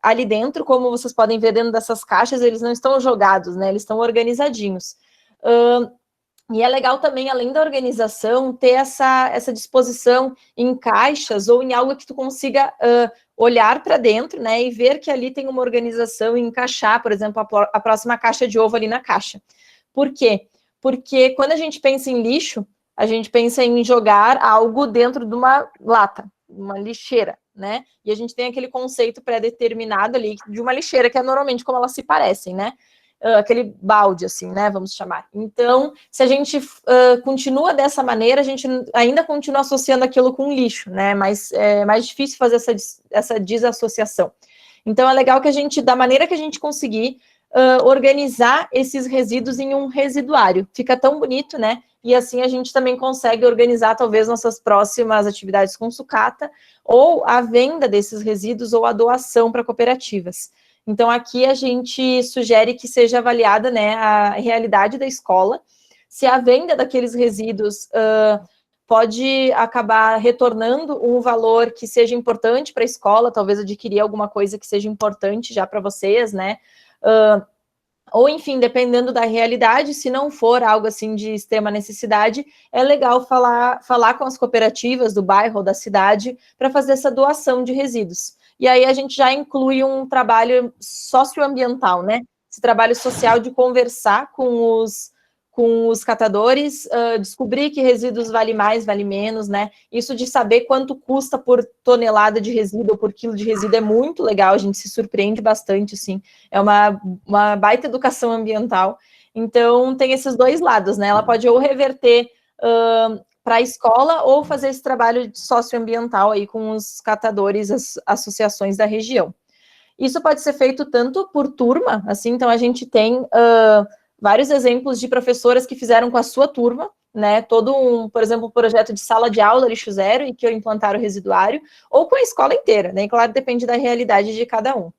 ali dentro, como vocês podem ver dentro dessas caixas, eles não estão jogados, né, eles estão organizadinhos. E é legal também, além da organização, ter essa disposição em caixas ou em algo que tu consiga olhar para dentro, né, e ver que ali tem uma organização e encaixar, por exemplo, a próxima caixa de ovo ali na caixa. Por quê? Porque quando a gente pensa em lixo, a gente pensa em jogar algo dentro de uma lata, uma lixeira, né? E a gente tem aquele conceito pré-determinado ali de uma lixeira, que é normalmente como elas se parecem, né? Aquele balde, assim, né? Vamos chamar. Então, se a gente continua dessa maneira, a gente ainda continua associando aquilo com lixo, né? Mas é mais difícil fazer essa desassociação. Então, é legal que a gente, da maneira que a gente conseguir, organizar esses resíduos em um residuário. Fica tão bonito, né? E assim a gente também consegue organizar, talvez, nossas próximas atividades com sucata, ou a venda desses resíduos, ou a doação para cooperativas. Então, aqui a gente sugere que seja avaliada, né, a realidade da escola, se a venda daqueles resíduos pode acabar retornando um valor que seja importante para a escola, talvez adquirir alguma coisa que seja importante já para vocês, né? Ou, enfim, dependendo da realidade, se não for algo assim de extrema necessidade, é legal falar com as cooperativas do bairro ou da cidade para fazer essa doação de resíduos. E aí a gente já inclui um trabalho socioambiental, né? Esse trabalho social de conversar com os catadores, descobrir que resíduos vale mais, vale menos, né? Isso de saber quanto custa por tonelada de resíduo ou por quilo de resíduo é muito legal, a gente se surpreende bastante, assim. É uma baita educação ambiental. Então, tem esses dois lados, né? Ela pode ou reverter para a escola ou fazer esse trabalho socioambiental aí com os catadores, as associações da região. Isso pode ser feito tanto por turma, assim, então a gente tem vários exemplos de professoras que fizeram com a sua turma, né, por exemplo, um projeto de sala de aula lixo zero e que implantaram o residuário, ou com a escola inteira, né, e claro, depende da realidade de cada um.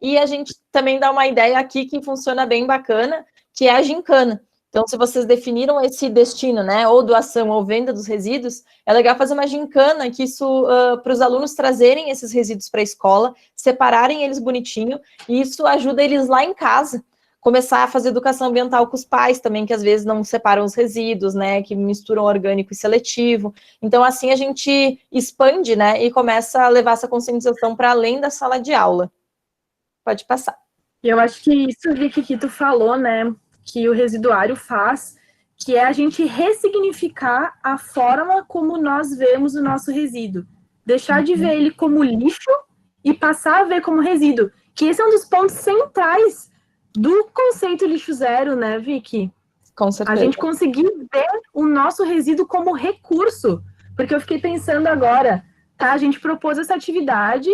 E a gente também dá uma ideia aqui que funciona bem bacana, que é a gincana. Então, se vocês definiram esse destino, né, ou doação ou venda dos resíduos, é legal fazer uma gincana, que isso, para os alunos trazerem esses resíduos para a escola, separarem eles bonitinho, e isso ajuda eles lá em casa, começar a fazer educação ambiental com os pais também, que às vezes não separam os resíduos, né, que misturam orgânico e seletivo. Então, assim, a gente expande, né, e começa a levar essa conscientização para além da sala de aula. Pode passar. Eu acho que isso, Vicky, que tu falou, né, que o residuário faz, que é a gente ressignificar a forma como nós vemos o nosso resíduo. Deixar de ver ele como lixo e passar a ver como resíduo. Que esse é um dos pontos centrais do conceito lixo zero, né, Vicky? Com certeza. A gente conseguir ver o nosso resíduo como recurso. Porque eu fiquei pensando agora, tá? A gente propôs essa atividade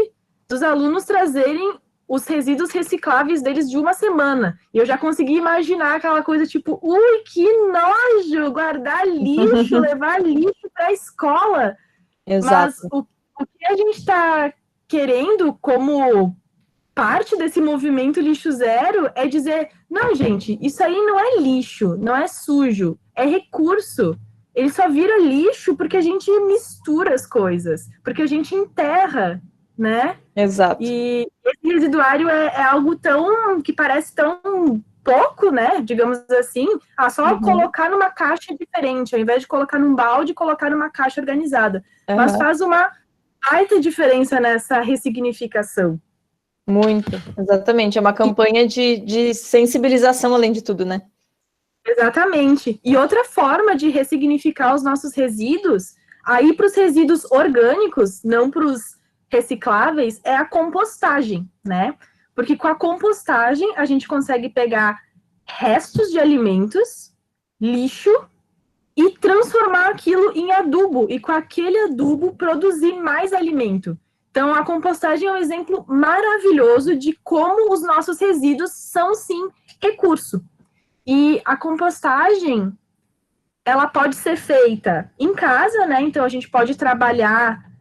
dos alunos trazerem os resíduos recicláveis deles de uma semana. E eu já consegui imaginar aquela coisa tipo, ui, que nojo, guardar lixo, levar lixo para a escola. Exato. Mas o que a gente está querendo como parte desse movimento lixo zero é dizer, não, gente, isso aí não é lixo, não é sujo, é recurso. Ele só vira lixo porque a gente mistura as coisas, porque a gente enterra, né? Exato. E esse residuário é algo que parece tão pouco, né? Digamos assim, só colocar numa caixa diferente, ao invés de colocar num balde, colocar numa caixa organizada. Mas faz uma baita diferença nessa ressignificação. Muito, exatamente. É uma campanha de sensibilização, além de tudo, né? Exatamente. E outra forma de ressignificar os nossos resíduos, aí para os resíduos orgânicos, não para os recicláveis, é a compostagem, né? Porque com a compostagem a gente consegue pegar restos de alimentos, lixo, e transformar aquilo em adubo, e com aquele adubo produzir mais alimento. Então, a compostagem é um exemplo maravilhoso de como os nossos resíduos são, sim, recurso. E a compostagem, ela pode ser feita em casa, né? Então, a gente pode trabalhar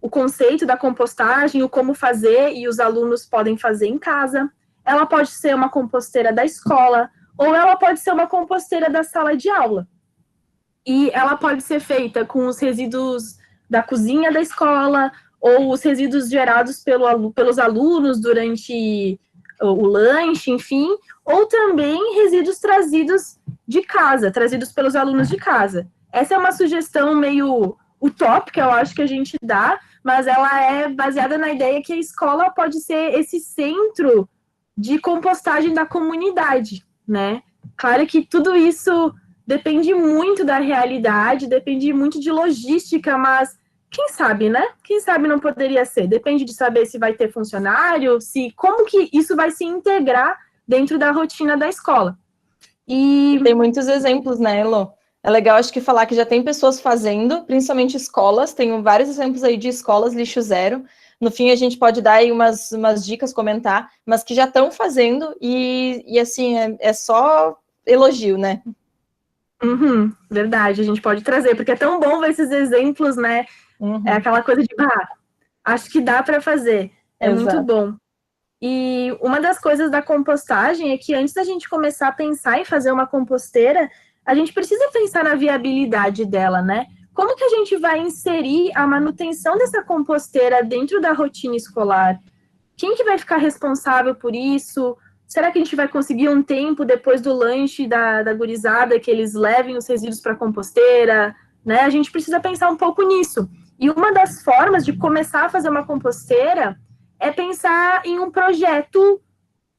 o conceito da compostagem, o como fazer, e os alunos podem fazer em casa. Ela pode ser uma composteira da escola, ou ela pode ser uma composteira da sala de aula. E ela pode ser feita com os resíduos da cozinha da escola, ou os resíduos gerados pelos alunos durante o lanche, enfim, ou também resíduos trazidos de casa, trazidos pelos alunos de casa. Essa é uma sugestão meio utópica, eu acho que a gente dá, mas ela é baseada na ideia que a escola pode ser esse centro de compostagem da comunidade, né? Claro que tudo isso depende muito da realidade, depende muito de logística, mas quem sabe, né? Quem sabe não poderia ser. Depende de saber se vai ter funcionário, como que isso vai se integrar dentro da rotina da escola. E tem muitos exemplos, né, Elo? É legal, acho que falar que já tem pessoas fazendo, principalmente escolas, tem vários exemplos aí de escolas lixo zero. No fim, a gente pode dar aí umas dicas, comentar, mas que já estão fazendo e assim, é só elogio, né? Verdade, a gente pode trazer, porque é tão bom ver esses exemplos, né? É aquela coisa de, acho que dá para fazer. É muito bom. E uma das coisas da compostagem é que antes da gente começar a pensar em fazer uma composteira, a gente precisa pensar na viabilidade dela, né? Como que a gente vai inserir a manutenção dessa composteira dentro da rotina escolar? Quem que vai ficar responsável por isso? Será que a gente vai conseguir um tempo depois do lanche da gurizada que eles levem os resíduos para a composteira? Né? A gente precisa pensar um pouco nisso. E uma das formas de começar a fazer uma composteira é pensar em um projeto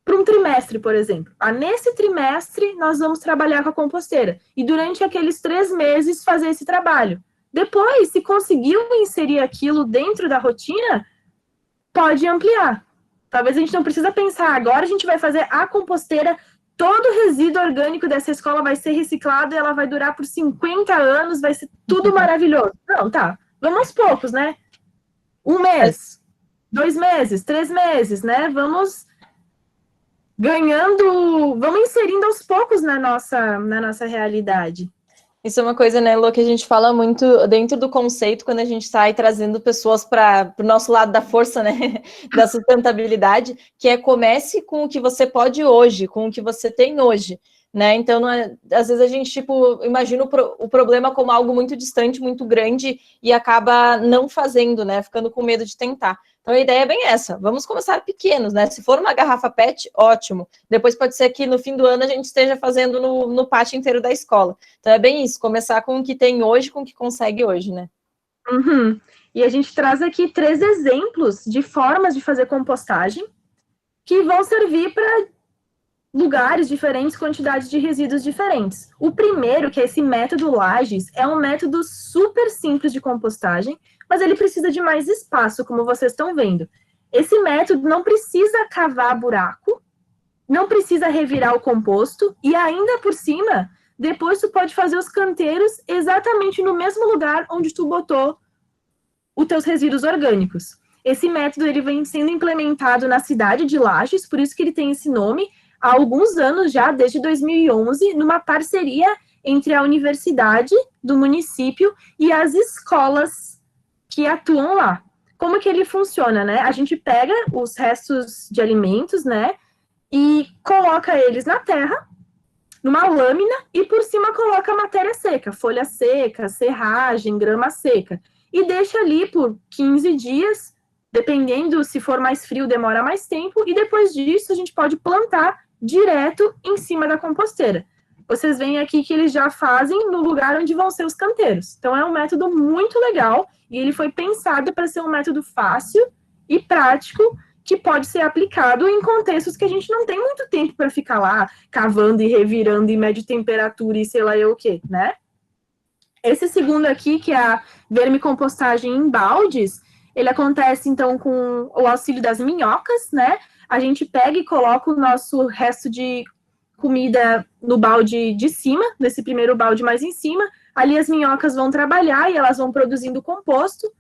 para um trimestre, por exemplo. Nesse trimestre, nós vamos trabalhar com a composteira. E durante aqueles 3 meses, fazer esse trabalho. Depois, se conseguiu inserir aquilo dentro da rotina, pode ampliar. Talvez a gente não precisa pensar, agora a gente vai fazer a composteira, todo o resíduo orgânico dessa escola vai ser reciclado e ela vai durar por 50 anos, vai ser tudo maravilhoso. Não, tá. Vamos aos poucos, né? 1 mês, 2 meses, 3 meses, né? Vamos ganhando, vamos inserindo aos poucos na nossa realidade. Isso é uma coisa, né, Lô, que a gente fala muito dentro do conceito quando a gente está aí trazendo pessoas para o nosso lado da força, né, da sustentabilidade, que é comece com o que você pode hoje, com o que você tem hoje, né? Então, às vezes a gente, tipo, imagina o problema como algo muito distante, muito grande e acaba não fazendo, né, ficando com medo de tentar. Então, a ideia é bem essa, vamos começar pequenos, né? Se for uma garrafa PET, ótimo. Depois pode ser que no fim do ano a gente esteja fazendo no pátio inteiro da escola. Então, é bem isso, começar com o que tem hoje, com o que consegue hoje, né? Uhum. E a gente traz aqui 3 exemplos de formas de fazer compostagem que vão servir para lugares diferentes, quantidades de resíduos diferentes. O primeiro, que é esse método Lages, é um método super simples de compostagem, mas ele precisa de mais espaço, como vocês estão vendo. Esse método não precisa cavar buraco, não precisa revirar o composto, e ainda por cima, depois tu pode fazer os canteiros exatamente no mesmo lugar onde tu botou os teus resíduos orgânicos. Esse método ele vem sendo implementado na cidade de Lages, por isso que ele tem esse nome, há alguns anos já, desde 2011, numa parceria entre a universidade do município e as escolas que atuam lá. Como que ele funciona, né? A gente pega os restos de alimentos, né, e coloca eles na terra, numa lâmina, e por cima coloca matéria seca, folha seca, serragem, grama seca, e deixa ali por 15 dias, dependendo, se for mais frio, demora mais tempo, e depois disso a gente pode plantar direto em cima da composteira. Vocês veem aqui que eles já fazem no lugar onde vão ser os canteiros. Então é um método muito legal, e ele foi pensado para ser um método fácil e prático, que pode ser aplicado em contextos que a gente não tem muito tempo para ficar lá cavando e revirando e mede temperatura e sei lá eu o que, né? Esse segundo aqui, que é a vermicompostagem em baldes, ele acontece, então, com o auxílio das minhocas, né? A gente pega e coloca o nosso resto de comida no balde de cima, nesse primeiro balde mais em cima. Ali as minhocas vão trabalhar e elas vão produzindo composto.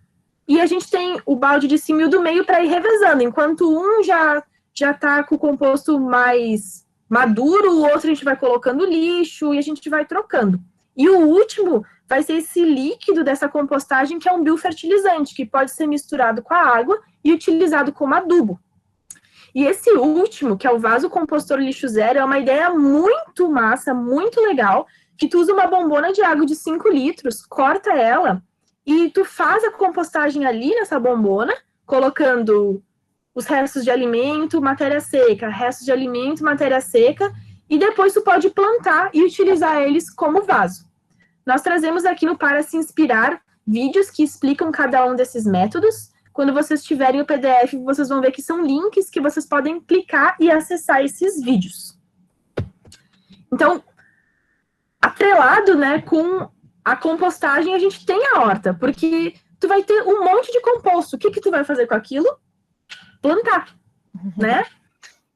E a gente tem o balde de cima e o do meio para ir revezando. Enquanto um já está com o composto mais maduro, o outro a gente vai colocando lixo e a gente vai trocando. E o último vai ser esse líquido dessa compostagem, que é um biofertilizante, que pode ser misturado com a água e utilizado como adubo. E esse último, que é o vaso compostor lixo zero, é uma ideia muito massa, muito legal, que tu usa uma bombona de água de 5 litros, corta ela, e tu faz a compostagem ali nessa bombona, colocando os restos de alimento, matéria seca, restos de alimento, matéria seca, e depois tu pode plantar e utilizar eles como vaso. Nós trazemos aqui no Para Se Inspirar vídeos que explicam cada um desses métodos. Quando vocês tiverem o PDF, vocês vão ver que são links que vocês podem clicar e acessar esses vídeos. Então, atrelado, né, com a compostagem, a gente tem a horta, porque tu vai ter um monte de composto. O que tu vai fazer com aquilo? Plantar, né?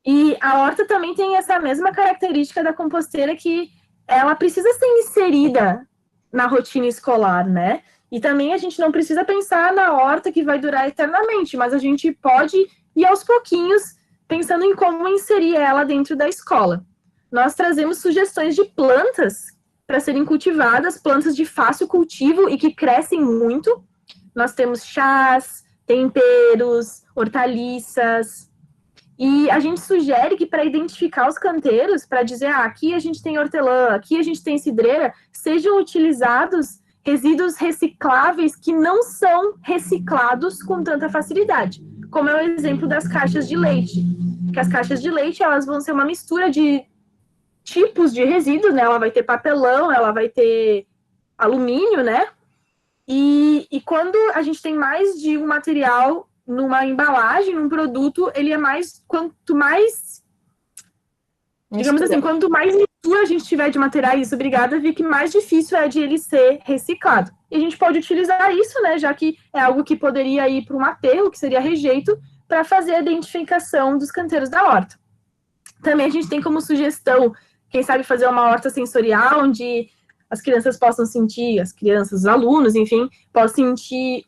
E a horta também tem essa mesma característica da composteira, que ela precisa ser inserida na rotina escolar, né? E também a gente não precisa pensar na horta que vai durar eternamente, mas a gente pode ir aos pouquinhos pensando em como inserir ela dentro da escola. Nós trazemos sugestões de plantas para serem cultivadas, plantas de fácil cultivo e que crescem muito. Nós temos chás, temperos, hortaliças. E a gente sugere que para identificar os canteiros, para dizer, aqui a gente tem hortelã, aqui a gente tem cidreira, sejam utilizados resíduos recicláveis que não são reciclados com tanta facilidade, como é o exemplo das caixas de leite. Que as caixas de leite, elas vão ser uma mistura de tipos de resíduos, né? Ela vai ter papelão, ela vai ter alumínio, né? E quando a gente tem mais de um material numa embalagem, num produto, ele é mais, quanto mais, digamos assim, quanto mais mistura a gente tiver de materiais, isso, obrigada, Vicky, mais difícil é de ele ser reciclado. E a gente pode utilizar isso, né, já que é algo que poderia ir para um aterro, que seria rejeito, para fazer a identificação dos canteiros da horta. Também a gente tem como sugestão, quem sabe fazer uma horta sensorial, onde as crianças possam sentir, os alunos, enfim, possam sentir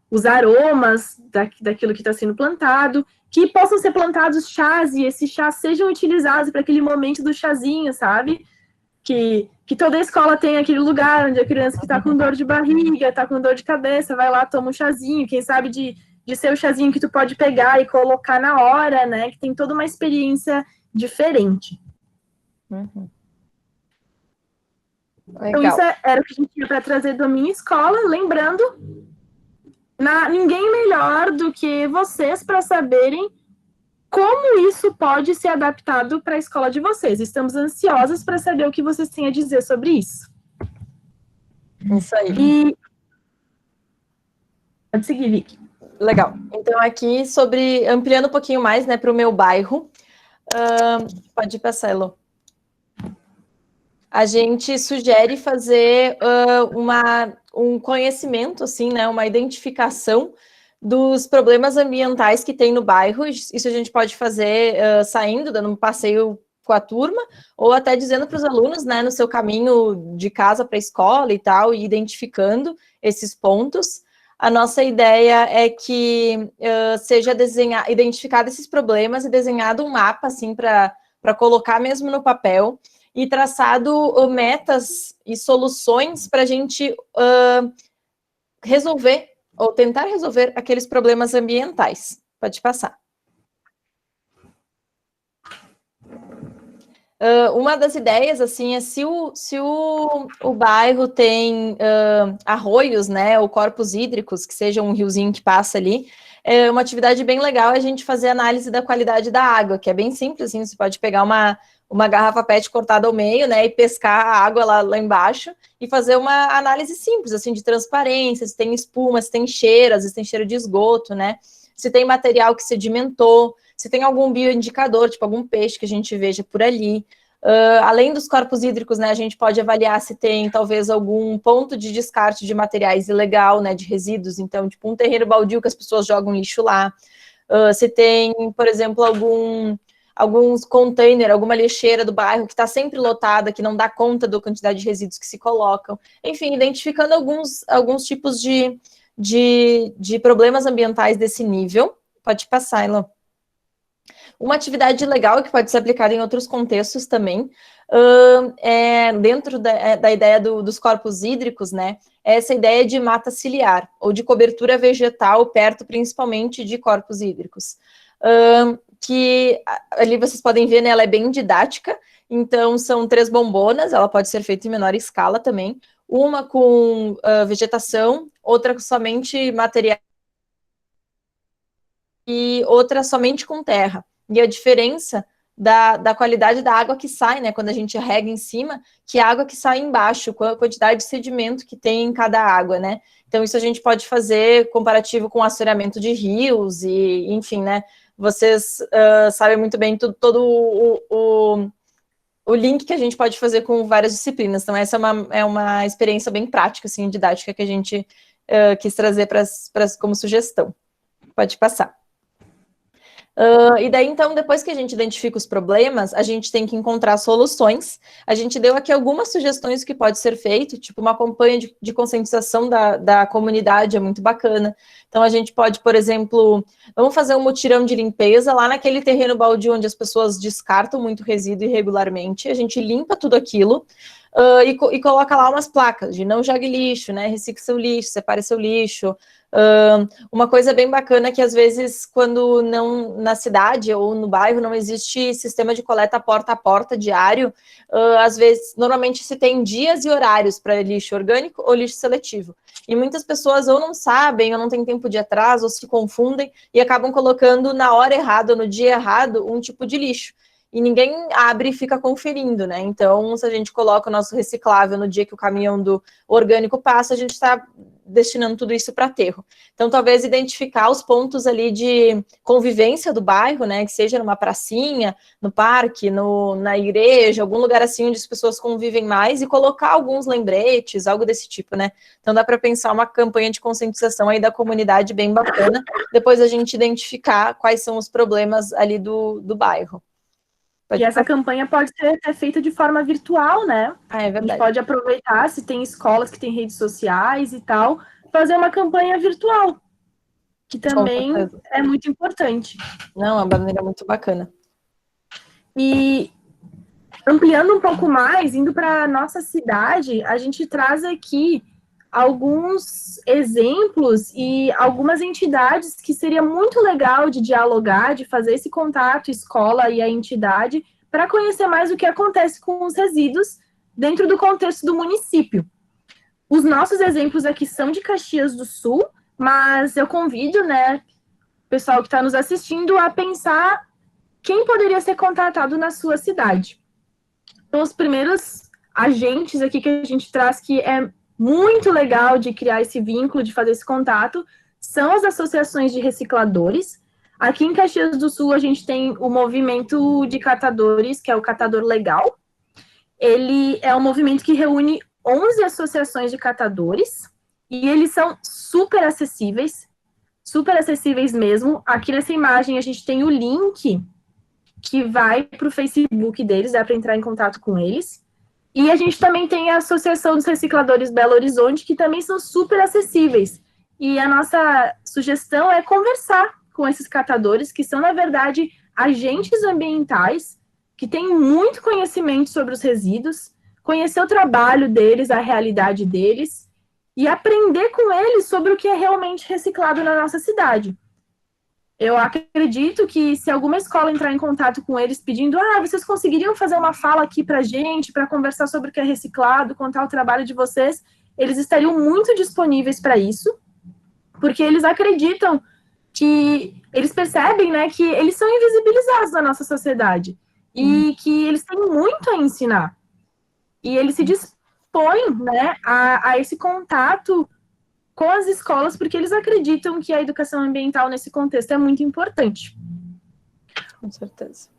os aromas daquilo que está sendo plantado, que possam ser plantados chás, e esses chás sejam utilizados para aquele momento do chazinho, sabe? Que toda escola tem aquele lugar onde a criança que está com dor de barriga, está com dor de cabeça, vai lá, toma um chazinho, quem sabe de ser o chazinho que tu pode pegar e colocar na hora, né? Que tem toda uma experiência diferente. Uhum. Então, isso era o que a gente tinha para trazer da minha escola. Lembrando, ninguém melhor do que vocês para saberem como isso pode ser adaptado para a escola de vocês. Estamos ansiosas para saber o que vocês têm a dizer sobre isso. Isso aí. Pode seguir, Vicky. Legal. Então, aqui, ampliando um pouquinho mais, né, para o meu bairro. Pode passar, Elo. A gente sugere fazer um conhecimento, assim, né, uma identificação dos problemas ambientais que tem no bairro. Isso a gente pode fazer saindo, dando um passeio com a turma, ou até dizendo para os alunos, né, no seu caminho de casa para a escola e tal, e identificando esses pontos. A nossa ideia é que seja identificado esses problemas e desenhado um mapa, assim, para colocar mesmo no papel, e traçado metas e soluções para a gente resolver, ou tentar resolver, aqueles problemas ambientais. Pode passar. Uma das ideias, assim, é se o bairro tem arroios, né, ou corpos hídricos, que seja um riozinho que passa ali, uma atividade bem legal é a gente fazer análise da qualidade da água, que é bem simples, assim, você pode pegar uma garrafa PET cortada ao meio, né, e pescar a água lá embaixo, e fazer uma análise simples, assim, de transparência, se tem espuma, se tem cheiro, às vezes tem cheiro de esgoto, né, se tem material que sedimentou, se tem algum bioindicador, tipo algum peixe que a gente veja por ali. Além dos corpos hídricos, né, a gente pode avaliar se tem, talvez, algum ponto de descarte de materiais ilegal, né, de resíduos, então, tipo, um terreno baldio que as pessoas jogam lixo lá. Se tem, por exemplo, alguns container, alguma lixeira do bairro que está sempre lotada, que não dá conta da quantidade de resíduos que se colocam. Enfim, identificando alguns tipos de problemas ambientais desse nível. Pode passar, Elon. Uma atividade legal que pode ser aplicada em outros contextos também, dentro da ideia dos corpos hídricos, né, é essa ideia de mata ciliar, ou de cobertura vegetal perto, principalmente, de corpos hídricos. Que ali vocês podem ver, né, ela é bem didática, então são 3 bombonas, ela pode ser feita em menor escala também, uma com vegetação, outra com somente material e outra somente com terra. E a diferença da qualidade da água que sai, né, quando a gente rega em cima, que a água que sai embaixo, com a quantidade de sedimento que tem em cada água, né. Então isso a gente pode fazer comparativo com o assoreamento de rios e, enfim, né, vocês sabem muito bem todo o link que a gente pode fazer com várias disciplinas. Então essa é uma experiência bem prática, assim, didática, que a gente quis trazer como sugestão. Pode passar. E daí, então, depois que a gente identifica os problemas, a gente tem que encontrar soluções. A gente deu aqui algumas sugestões que pode ser feito, tipo uma campanha de conscientização da comunidade, é muito bacana. Então, a gente pode, por exemplo, vamos fazer um mutirão de limpeza lá naquele terreno baldio onde as pessoas descartam muito resíduo irregularmente, a gente limpa tudo aquilo, e coloca lá umas placas de não jogue lixo, né? Recicle seu lixo, separe seu lixo. Uma coisa bem bacana é que às vezes quando não na cidade ou no bairro não existe sistema de coleta porta a porta diário, às vezes normalmente se tem dias e horários para lixo orgânico ou lixo seletivo. E muitas pessoas ou não sabem, ou não têm tempo de ir atrás, ou se confundem e acabam colocando na hora errada, ou no dia errado, um tipo de lixo. E ninguém abre e fica conferindo, né? Então, se a gente coloca o nosso reciclável no dia que o caminhão do orgânico passa, a gente está destinando tudo isso para aterro. Então, talvez identificar os pontos ali de convivência do bairro, né? Que seja numa pracinha, no parque, na igreja, algum lugar assim onde as pessoas convivem mais e colocar alguns lembretes, algo desse tipo, né? Então, dá para pensar uma campanha de conscientização aí da comunidade bem bacana, depois a gente identificar quais são os problemas ali do bairro. E essa campanha pode ser feita de forma virtual, né? É verdade. A gente pode aproveitar, se tem escolas que têm redes sociais e tal, fazer uma campanha virtual, que também é muito importante. Não, a maneira muito bacana. E ampliando um pouco mais, indo para a nossa cidade, a gente traz aqui alguns exemplos e algumas entidades que seria muito legal de dialogar, de fazer esse contato escola e a entidade, para conhecer mais o que acontece com os resíduos dentro do contexto do município. Os nossos exemplos aqui são de Caxias do Sul, mas eu convido, né, o pessoal que está nos assistindo a pensar quem poderia ser contratado na sua cidade. Então, os primeiros agentes aqui que a gente traz, que é muito legal de criar esse vínculo, de fazer esse contato, são as associações de recicladores. Aqui em Caxias do Sul, a gente tem o movimento de catadores, que é o Catador Legal. Ele é um movimento que reúne 11 associações de catadores, e eles são super acessíveis mesmo. Aqui nessa imagem, a gente tem o link que vai para o Facebook deles, dá para entrar em contato com eles. E a gente também tem a Associação dos Recicladores Belo Horizonte, que também são super acessíveis. E a nossa sugestão é conversar com esses catadores, que são, na verdade, agentes ambientais, que têm muito conhecimento sobre os resíduos, conhecer o trabalho deles, a realidade deles, e aprender com eles sobre o que é realmente reciclado na nossa cidade. Eu acredito que se alguma escola entrar em contato com eles pedindo, vocês conseguiriam fazer uma fala aqui para a gente, para conversar sobre o que é reciclado, contar o trabalho de vocês, eles estariam muito disponíveis para isso, porque eles acreditam que, eles percebem, né, que eles são invisibilizados na nossa sociedade, e que eles têm muito a ensinar. E eles se dispõem, né, a esse contato com as escolas, porque eles acreditam que a educação ambiental nesse contexto é muito importante. Com certeza.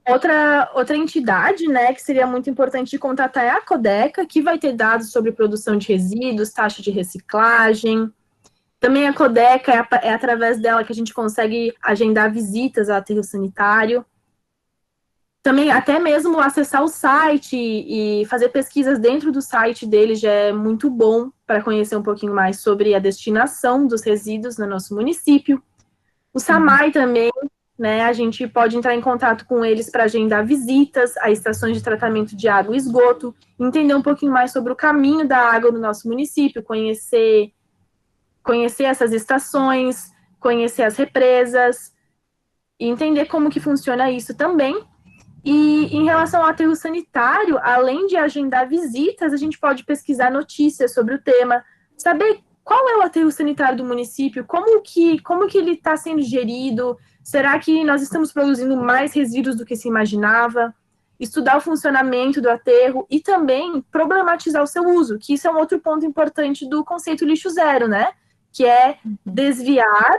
Outra entidade, né, que seria muito importante de contatar é a Codeca, que vai ter dados sobre produção de resíduos, taxa de reciclagem. Também a Codeca é através dela que a gente consegue agendar visitas ao aterro sanitário. Também, até mesmo acessar o site e fazer pesquisas dentro do site deles já é muito bom para conhecer um pouquinho mais sobre a destinação dos resíduos no nosso município. O SAMAI também, né, a gente pode entrar em contato com eles para agendar visitas a estações de tratamento de água e esgoto, entender um pouquinho mais sobre o caminho da água no nosso município, conhecer essas estações, conhecer as represas, e entender como que funciona isso também. E em relação ao aterro sanitário, além de agendar visitas, a gente pode pesquisar notícias sobre o tema, saber qual é o aterro sanitário do município, como que ele está sendo gerido, será que nós estamos produzindo mais resíduos do que se imaginava, estudar o funcionamento do aterro e também problematizar o seu uso, que isso é um outro ponto importante do conceito lixo zero, né? Que é desviar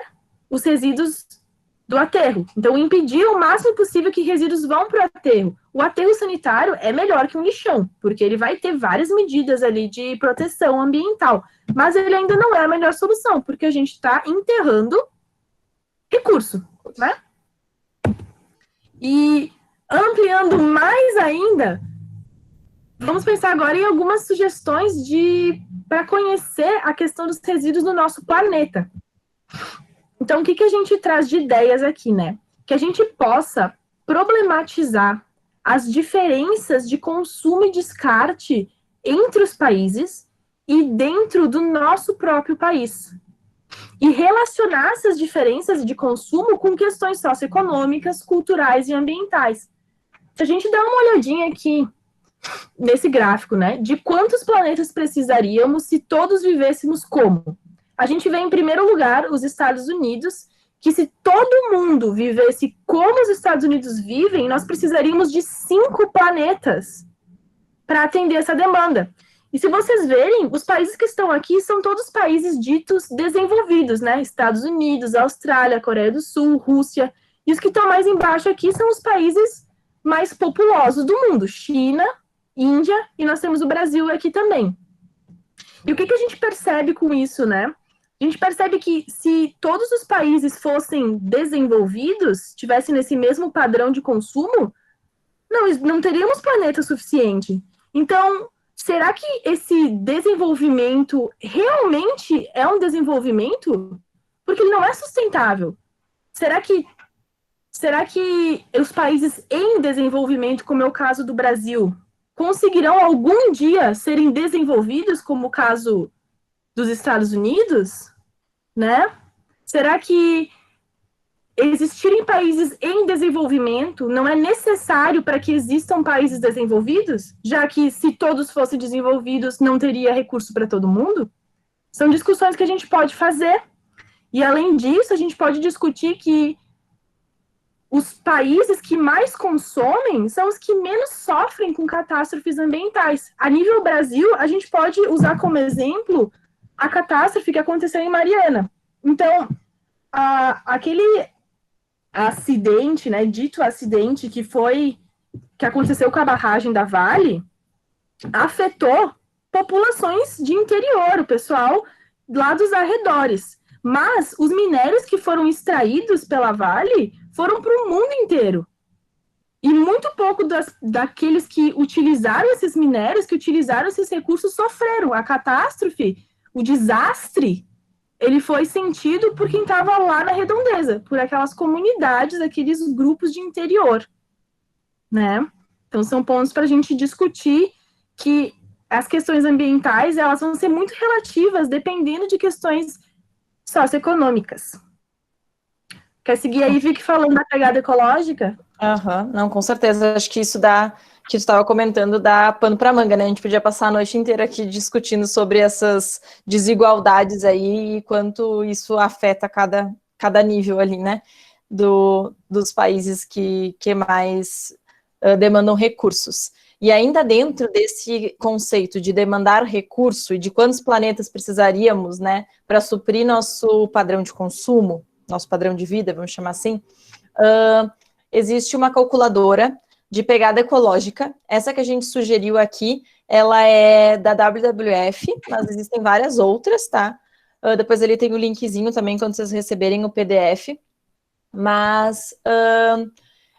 os resíduos do aterro. Então, impedir o máximo possível que resíduos vão para o aterro. O aterro sanitário é melhor que um lixão, porque ele vai ter várias medidas ali de proteção ambiental, mas ele ainda não é a melhor solução, porque a gente está enterrando recurso, né? E ampliando mais ainda, vamos pensar agora em algumas sugestões para conhecer a questão dos resíduos no nosso planeta. Então, o que a gente traz de ideias aqui, né? Que a gente possa problematizar as diferenças de consumo e descarte entre os países e dentro do nosso próprio país. E relacionar essas diferenças de consumo com questões socioeconômicas, culturais e ambientais. Se a gente dá uma olhadinha aqui nesse gráfico, né, de quantos planetas precisaríamos se todos vivêssemos como? A gente vê em primeiro lugar os Estados Unidos, que se todo mundo vivesse como os Estados Unidos vivem, nós precisaríamos de 5 planetas para atender essa demanda. E se vocês verem, os países que estão aqui são todos países ditos desenvolvidos, né? Estados Unidos, Austrália, Coreia do Sul, Rússia. E os que estão mais embaixo aqui são os países mais populosos do mundo, China, Índia, e nós temos o Brasil aqui também. E o que a gente percebe com isso, né? A gente percebe que se todos os países fossem desenvolvidos, tivessem nesse mesmo padrão de consumo, não teríamos planeta suficiente. Então, será que esse desenvolvimento realmente é um desenvolvimento? Porque ele não é sustentável. Será que os países em desenvolvimento, como é o caso do Brasil, conseguirão algum dia serem desenvolvidos, como o caso dos Estados Unidos? Né? Será que existirem países em desenvolvimento não é necessário para que existam países desenvolvidos, já que se todos fossem desenvolvidos não teria recurso para todo mundo? São discussões que a gente pode fazer. E além disso, a gente pode discutir que os países que mais consomem são os que menos sofrem com catástrofes ambientais. A nível Brasil, a gente pode usar como exemplo a catástrofe que aconteceu em Mariana. Então, aquele acidente, né, dito acidente que aconteceu com a barragem da Vale, afetou populações de interior, o pessoal lá dos arredores. Mas os minérios que foram extraídos pela Vale foram para o mundo inteiro. E muito pouco daqueles que utilizaram esses minérios, que utilizaram esses recursos, sofreram. A catástrofe, o desastre, ele foi sentido por quem estava lá na redondeza, por aquelas comunidades, aqueles grupos de interior, né? Então, são pontos para a gente discutir que as questões ambientais, elas vão ser muito relativas, dependendo de questões socioeconômicas. Quer seguir aí, Vicky, falando da pegada ecológica? Não, com certeza. Acho que isso que tu estava comentando, dá pano para manga, né? A gente podia passar a noite inteira aqui discutindo sobre essas desigualdades aí e quanto isso afeta cada nível ali, né? Dos países que mais demandam recursos. E ainda dentro desse conceito de demandar recurso e de quantos planetas precisaríamos, né, para suprir nosso padrão de consumo, nosso padrão de vida, vamos chamar assim, existe uma calculadora de pegada ecológica. Essa que a gente sugeriu aqui, ela é da WWF, mas existem várias outras, tá? Depois ali tem o linkzinho também, quando vocês receberem o PDF. Mas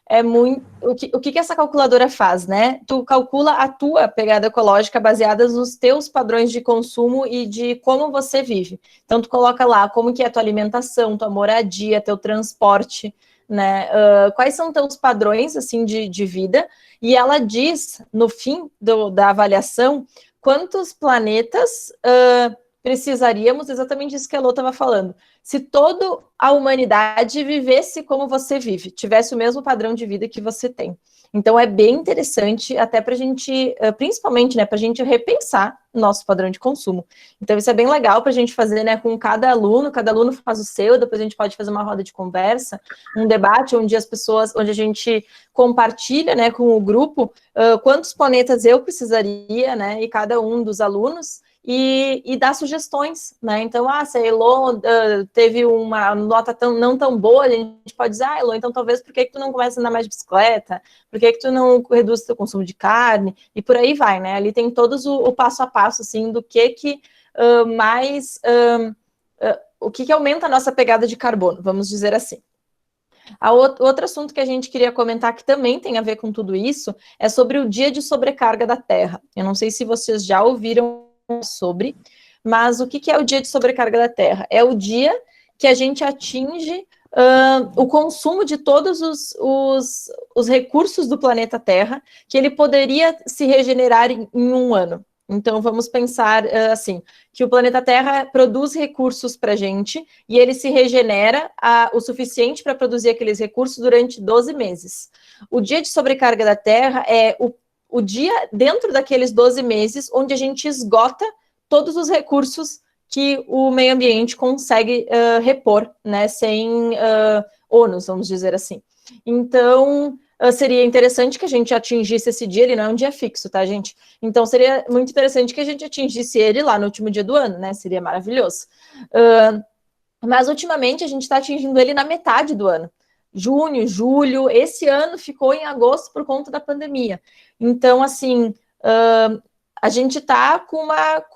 é muito... O que essa calculadora faz, né? Tu calcula a tua pegada ecológica baseada nos teus padrões de consumo e de como você vive. Então, tu coloca lá como que é a tua alimentação, tua moradia, teu transporte, né? Quais são teus padrões, assim, de vida, e ela diz, no fim da avaliação, quantos planetas precisaríamos, exatamente isso que a Lô estava falando, se toda a humanidade vivesse como você vive, tivesse o mesmo padrão de vida que você tem. Então, é bem interessante, até para a gente, principalmente, né, para a gente repensar o nosso padrão de consumo. Então, isso é bem legal para a gente fazer, né, com cada aluno faz o seu, depois a gente pode fazer uma roda de conversa, um debate onde onde a gente compartilha, né, com o grupo, quantos planetas eu precisaria, né, e cada um dos alunos, e dar sugestões, né? Então, se a Elô teve uma nota não tão boa, a gente pode dizer, Elô, então talvez por que tu não começa a andar mais de bicicleta? Por que tu não reduz o teu consumo de carne? E por aí vai, né? Ali tem todos o passo a passo, assim, do que mais... o que aumenta a nossa pegada de carbono, vamos dizer assim. Outro assunto que a gente queria comentar, que também tem a ver com tudo isso, é sobre o dia de sobrecarga da Terra. Eu não sei se vocês já ouviram mas o que é o dia de sobrecarga da Terra? É o dia que a gente atinge o consumo de todos os recursos do planeta Terra, que ele poderia se regenerar em um ano. Então, vamos pensar assim, que o planeta Terra produz recursos para a gente e ele se regenera o suficiente para produzir aqueles recursos durante 12 meses. O dia de sobrecarga da Terra é o dia dentro daqueles 12 meses onde a gente esgota todos os recursos que o meio ambiente consegue repor, né, sem ônus, vamos dizer assim. Então, seria interessante que a gente atingisse esse dia, ele não é um dia fixo, tá, gente? Então, seria muito interessante que a gente atingisse ele lá no último dia do ano, né? Seria maravilhoso. Mas, ultimamente, a gente está atingindo ele na metade do ano. Junho, julho, esse ano ficou em agosto por conta da pandemia. Então, assim, a gente está com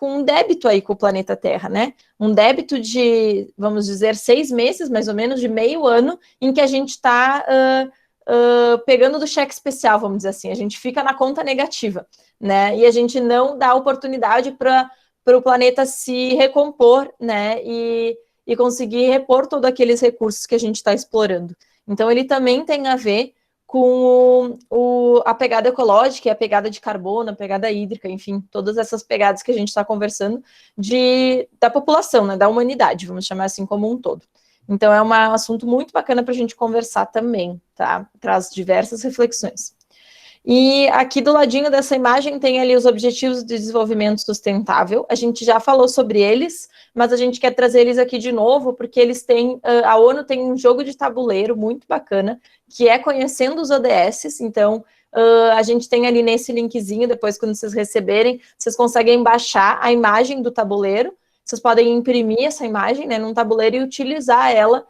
um débito aí com o planeta Terra, né? Um débito de, vamos dizer, 6 meses, mais ou menos, de meio ano, em que a gente está pegando do cheque especial, vamos dizer assim. A gente fica na conta negativa, né? E a gente não dá oportunidade para o planeta se recompor, né? E conseguir repor todos aqueles recursos que a gente está explorando. Então, ele também tem a ver com a pegada ecológica, a pegada de carbono, a pegada hídrica, enfim, todas essas pegadas que a gente está conversando da população, né, da humanidade, vamos chamar assim como um todo. Então, é um assunto muito bacana para a gente conversar também, tá? Traz diversas reflexões. E aqui do ladinho dessa imagem tem ali os Objetivos de Desenvolvimento Sustentável. A gente já falou sobre eles, mas a gente quer trazer eles aqui de novo, porque eles têm, a ONU tem um jogo de tabuleiro muito bacana, que é Conhecendo os ODS. Então, a gente tem ali nesse linkzinho, depois quando vocês receberem, vocês conseguem baixar a imagem do tabuleiro, vocês podem imprimir essa imagem, né, num tabuleiro e utilizar ela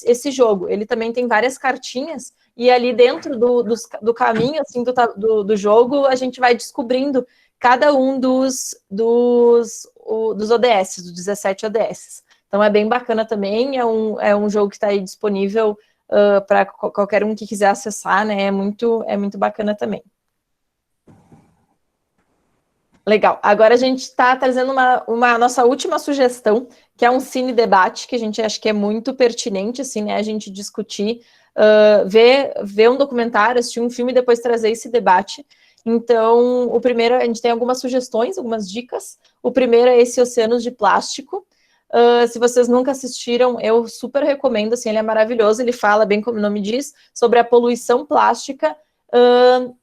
esse jogo. Ele também tem várias cartinhas, e ali dentro do caminho assim, do jogo, a gente vai descobrindo cada um dos ODS, dos 17 ODS. Então é bem bacana também, é um jogo que está aí disponível para qualquer um que quiser acessar, né? É muito bacana também. Legal. Agora a gente está trazendo uma nossa última sugestão, que é um cine debate, que a gente acha que é muito pertinente, assim, né? A gente discutir, ver um documentário, assistir um filme e depois trazer esse debate. Então, o primeiro, a gente tem algumas sugestões, algumas dicas. O primeiro é esse Oceanos de Plástico. Se vocês nunca assistiram, eu super recomendo, assim, ele é maravilhoso, ele fala, bem como o nome diz, sobre a poluição plástica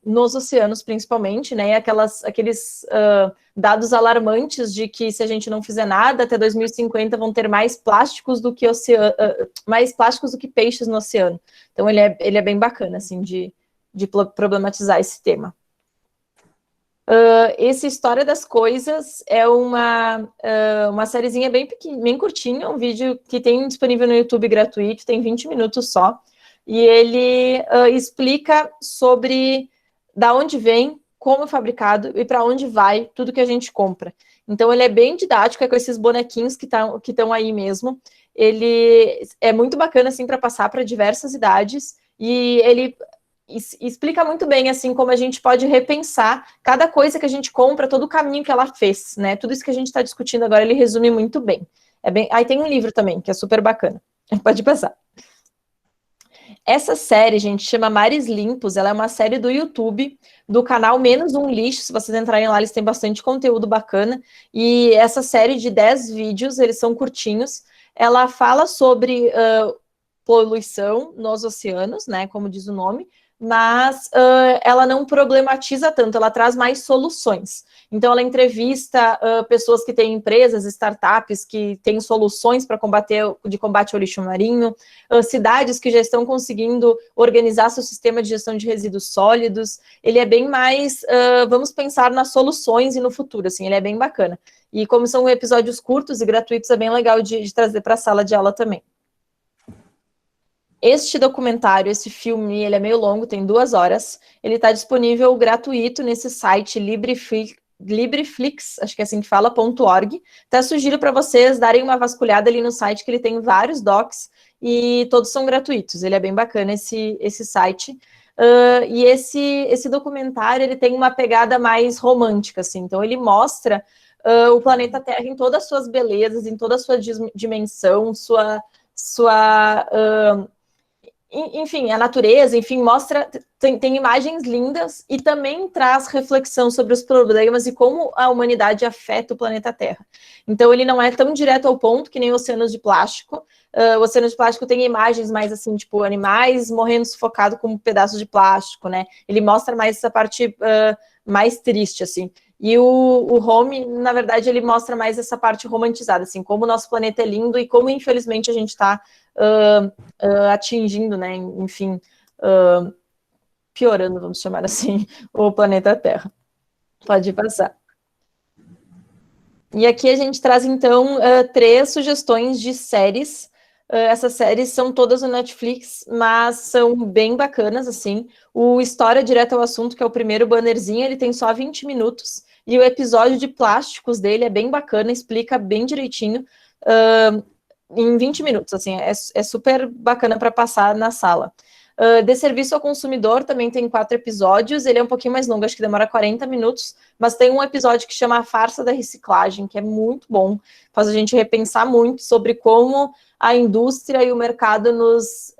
nos oceanos, principalmente, né, aqueles dados alarmantes de que se a gente não fizer nada, até 2050 vão ter mais plásticos do que peixes no oceano. Então, ele é bem bacana, assim, de problematizar esse tema. Esse História das Coisas é uma sériezinha bem curtinha, um vídeo que tem disponível no YouTube gratuito, tem 20 minutos só, e ele explica sobre da onde vem, como é fabricado e para onde vai tudo que a gente compra. Então ele é bem didático, é com esses bonequinhos que estão aí mesmo. Ele é muito bacana assim para passar para diversas idades, e ele explica muito bem, assim, como a gente pode repensar cada coisa que a gente compra, todo o caminho que ela fez, né? Tudo isso que a gente está discutindo agora, ele resume muito bem. Aí tem um livro também, que é super bacana. Pode passar. Essa série, gente, chama Mares Limpos, ela é uma série do YouTube, do canal Menos Um Lixo. Se vocês entrarem lá, eles têm bastante conteúdo bacana. E essa série de 10 vídeos, eles são curtinhos, ela fala sobre poluição nos oceanos, né, como diz o nome, mas ela não problematiza tanto, ela traz mais soluções. Então, ela entrevista pessoas que têm empresas, startups, que têm soluções para combate ao lixo marinho, cidades que já estão conseguindo organizar seu sistema de gestão de resíduos sólidos. Ele é bem mais, vamos pensar nas soluções e no futuro, assim, ele é bem bacana. E como são episódios curtos e gratuitos, é bem legal de trazer para a sala de aula também. Este documentário, esse filme, ele é meio longo, tem 2 horas. Ele está disponível gratuito nesse site Libreflix, acho que é assim que fala, .org. Até sugiro para vocês darem uma vasculhada ali no site, que ele tem vários docs e todos são gratuitos. Ele é bem bacana, esse site. E esse documentário, ele tem uma pegada mais romântica, assim. Então, ele mostra o planeta Terra em todas as suas belezas, em toda a sua dimensão, enfim, a natureza, enfim, mostra, tem imagens lindas e também traz reflexão sobre os problemas e como a humanidade afeta o planeta Terra. Então, ele não é tão direto ao ponto que nem Oceanos de Plástico. O Oceano de Plástico tem imagens mais assim, tipo, animais morrendo sufocado com pedaços de plástico, né? Ele mostra mais essa parte mais triste, assim. E o Home, na verdade, ele mostra mais essa parte romantizada, assim, como o nosso planeta é lindo e como, infelizmente, a gente está atingindo, né, enfim, piorando, vamos chamar assim, o planeta Terra. Pode passar. E aqui a gente traz, então, 3 sugestões de séries. Essas séries são todas no Netflix, mas são bem bacanas, assim. O História Direto ao Assunto, que é o primeiro bannerzinho, ele tem só 20 minutos. E o episódio de plásticos dele é bem bacana, explica bem direitinho, em 20 minutos, assim. É super bacana para passar na sala. De Serviço ao Consumidor também tem 4 episódios, ele é um pouquinho mais longo, acho que demora 40 minutos, mas tem um episódio que chama A Farsa da Reciclagem, que é muito bom, faz a gente repensar muito sobre como a indústria e o mercado nos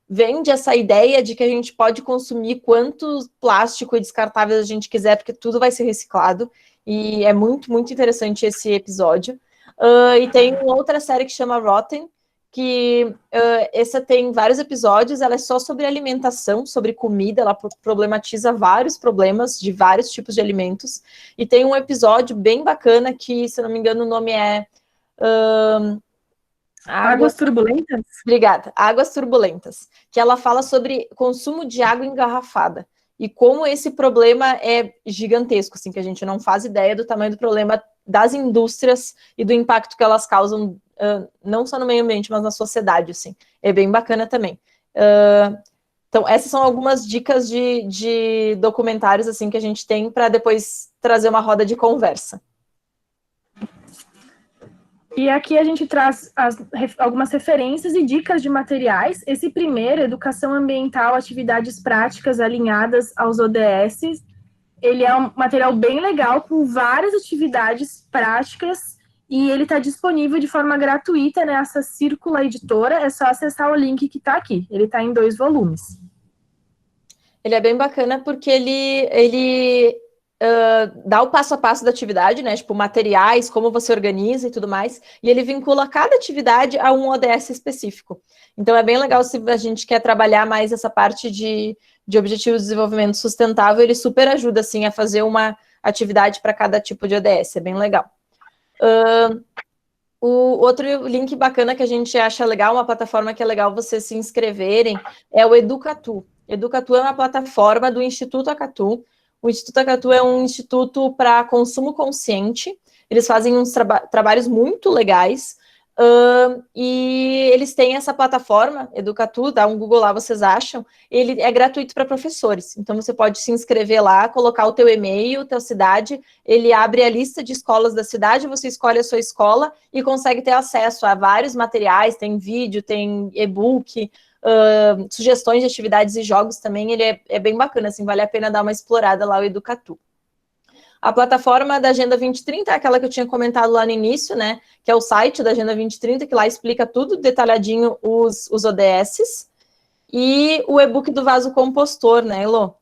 vende essa ideia de que a gente pode consumir quanto plástico e descartáveis a gente quiser, porque tudo vai ser reciclado, e é muito, muito interessante esse episódio. E tem outra série que chama Rotten, que essa tem vários episódios, ela é só sobre alimentação, sobre comida, ela problematiza vários problemas de vários tipos de alimentos, e tem um episódio bem bacana que, se não me engano, o nome é Águas Turbulentas? Obrigada, Águas Turbulentas, que ela fala sobre consumo de água engarrafada, e como esse problema é gigantesco, assim, que a gente não faz ideia do tamanho do problema das indústrias e do impacto que elas causam, não só no meio ambiente, mas na sociedade, assim. É bem bacana também. Então, essas são algumas dicas de documentários, assim, que a gente tem para depois trazer uma roda de conversa. E aqui a gente traz algumas referências e dicas de materiais. Esse primeiro, Educação Ambiental, Atividades Práticas Alinhadas aos ODS, ele é um material bem legal, com várias atividades práticas, e ele está disponível de forma gratuita nessa Círcula Editora, é só acessar o link que está aqui. Ele está em 2 volumes. Ele é bem bacana porque ele dá o passo a passo da atividade, né? Tipo, materiais, como você organiza e tudo mais, e ele vincula cada atividade a um ODS específico. Então, é bem legal se a gente quer trabalhar mais essa parte de Objetivos de Desenvolvimento Sustentável, ele super ajuda, assim, a fazer uma atividade para cada tipo de ODS, é bem legal. O outro link bacana que a gente acha legal, uma plataforma que é legal vocês se inscreverem, é o Educatu. Educatu é uma plataforma do Instituto Acatu. O Instituto Acatu é um instituto para consumo consciente. Eles fazem uns trabalhos muito legais. E eles têm essa plataforma, Educatu, dá um Google lá, vocês acham. Ele é gratuito para professores. Então, você pode se inscrever lá, colocar o teu e-mail, tua cidade. Ele abre a lista de escolas da cidade, você escolhe a sua escola e consegue ter acesso a vários materiais. Tem vídeo, tem e-book, sugestões de atividades e jogos também. Ele é bem bacana, assim, vale a pena dar uma explorada lá, o Educatu. A plataforma da Agenda 2030 é aquela que eu tinha comentado lá no início, né? Que é o site da Agenda 2030, que lá explica tudo detalhadinho os ODSs. E o e-book do vaso compostor, né, Elô?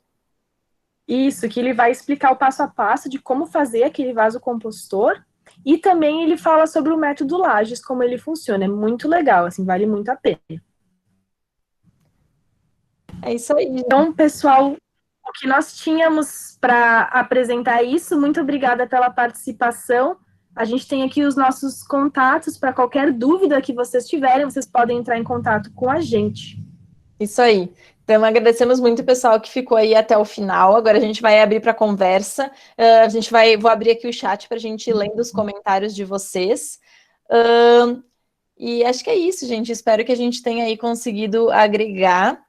Isso, que ele vai explicar o passo a passo de como fazer aquele vaso compostor. E também ele fala sobre o método Lages, como ele funciona. É muito legal, assim, vale muito a pena. É isso aí. Então, pessoal, o que nós tínhamos para apresentar é isso. Muito obrigada pela participação. A gente tem aqui os nossos contatos para qualquer dúvida que vocês tiverem, vocês podem entrar em contato com a gente. Isso aí. Então, agradecemos muito o pessoal que ficou aí até o final. Agora a gente vai abrir para conversa. Vou abrir aqui o chat para a gente ir lendo os comentários de vocês. E acho que é isso, gente. Espero que a gente tenha aí conseguido agregar.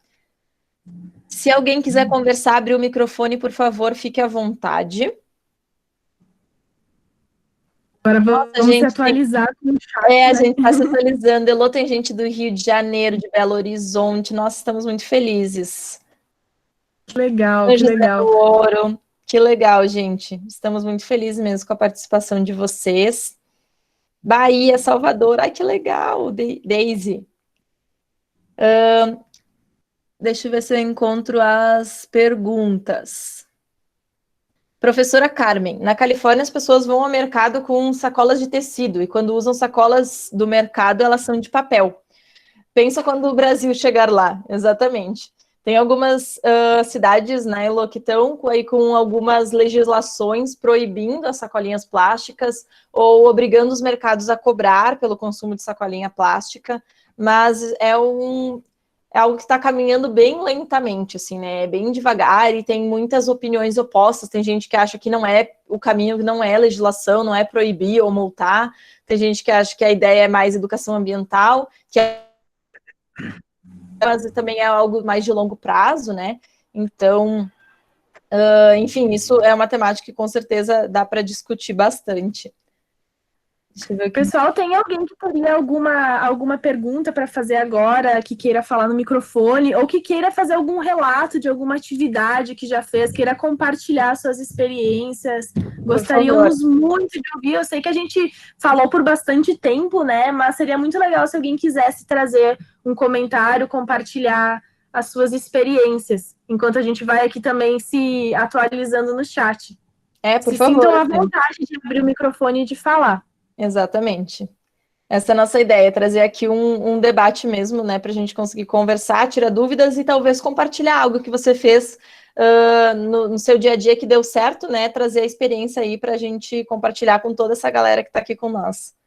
Se alguém quiser conversar, abrir o microfone, por favor, fique à vontade. Agora vamos se atualizar com o chat. A gente está se atualizando. Elô, tem gente do Rio de Janeiro, de Belo Horizonte. Nós estamos muito felizes. Que legal, que legal. Do Ouro. Que legal, gente. Estamos muito felizes mesmo com a participação de vocês. Bahia, Salvador. Ai, que legal, Daisy. Deixa eu ver se eu encontro as perguntas. Professora Carmen, na Califórnia as pessoas vão ao mercado com sacolas de tecido e quando usam sacolas do mercado elas são de papel. Pensa quando o Brasil chegar lá, exatamente. Tem algumas cidades, né, Elô, que estão aí com algumas legislações proibindo as sacolinhas plásticas ou obrigando os mercados a cobrar pelo consumo de sacolinha plástica, mas é algo que está caminhando bem lentamente, assim, né? É bem devagar e tem muitas opiniões opostas. Tem gente que acha que não é o caminho, não é legislação, não é proibir ou multar. Tem gente que acha que a ideia é mais educação ambiental, mas também é algo mais de longo prazo, né? Então, enfim, isso é uma temática que com certeza dá para discutir bastante. Deixa eu ver o que... Pessoal, tem alguém que teria alguma pergunta para fazer agora, que queira falar no microfone, ou que queira fazer algum relato de alguma atividade que já fez, queira compartilhar suas experiências? Gostaríamos muito de ouvir. Eu sei que a gente falou por bastante tempo, né? Mas seria muito legal se alguém quisesse trazer um comentário, compartilhar as suas experiências, enquanto a gente vai aqui também se atualizando no chat. Por se favor, sintam à vontade de abrir o microfone e de falar. Exatamente. Essa é a nossa ideia, trazer aqui um debate mesmo, né, para a gente conseguir conversar, tirar dúvidas e talvez compartilhar algo que você fez no seu dia a dia que deu certo, né, trazer a experiência aí para a gente compartilhar com toda essa galera que está aqui com nós.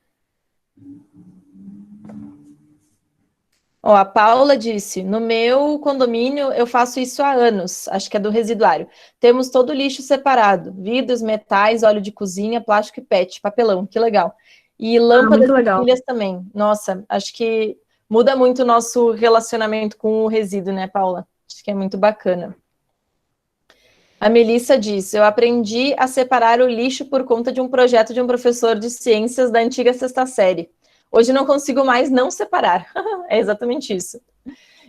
Ó, a Paula disse, no meu condomínio eu faço isso há anos, acho que é do residuário. Temos todo o lixo separado, vidros, metais, óleo de cozinha, plástico e PET, papelão, que legal. E lâmpadas e pilhas também. Nossa, acho que muda muito o nosso relacionamento com o resíduo, né, Paula? Acho que é muito bacana. A Melissa diz, eu aprendi a separar o lixo por conta de um projeto de um professor de ciências da antiga sexta série. Hoje não consigo mais não separar. É exatamente isso.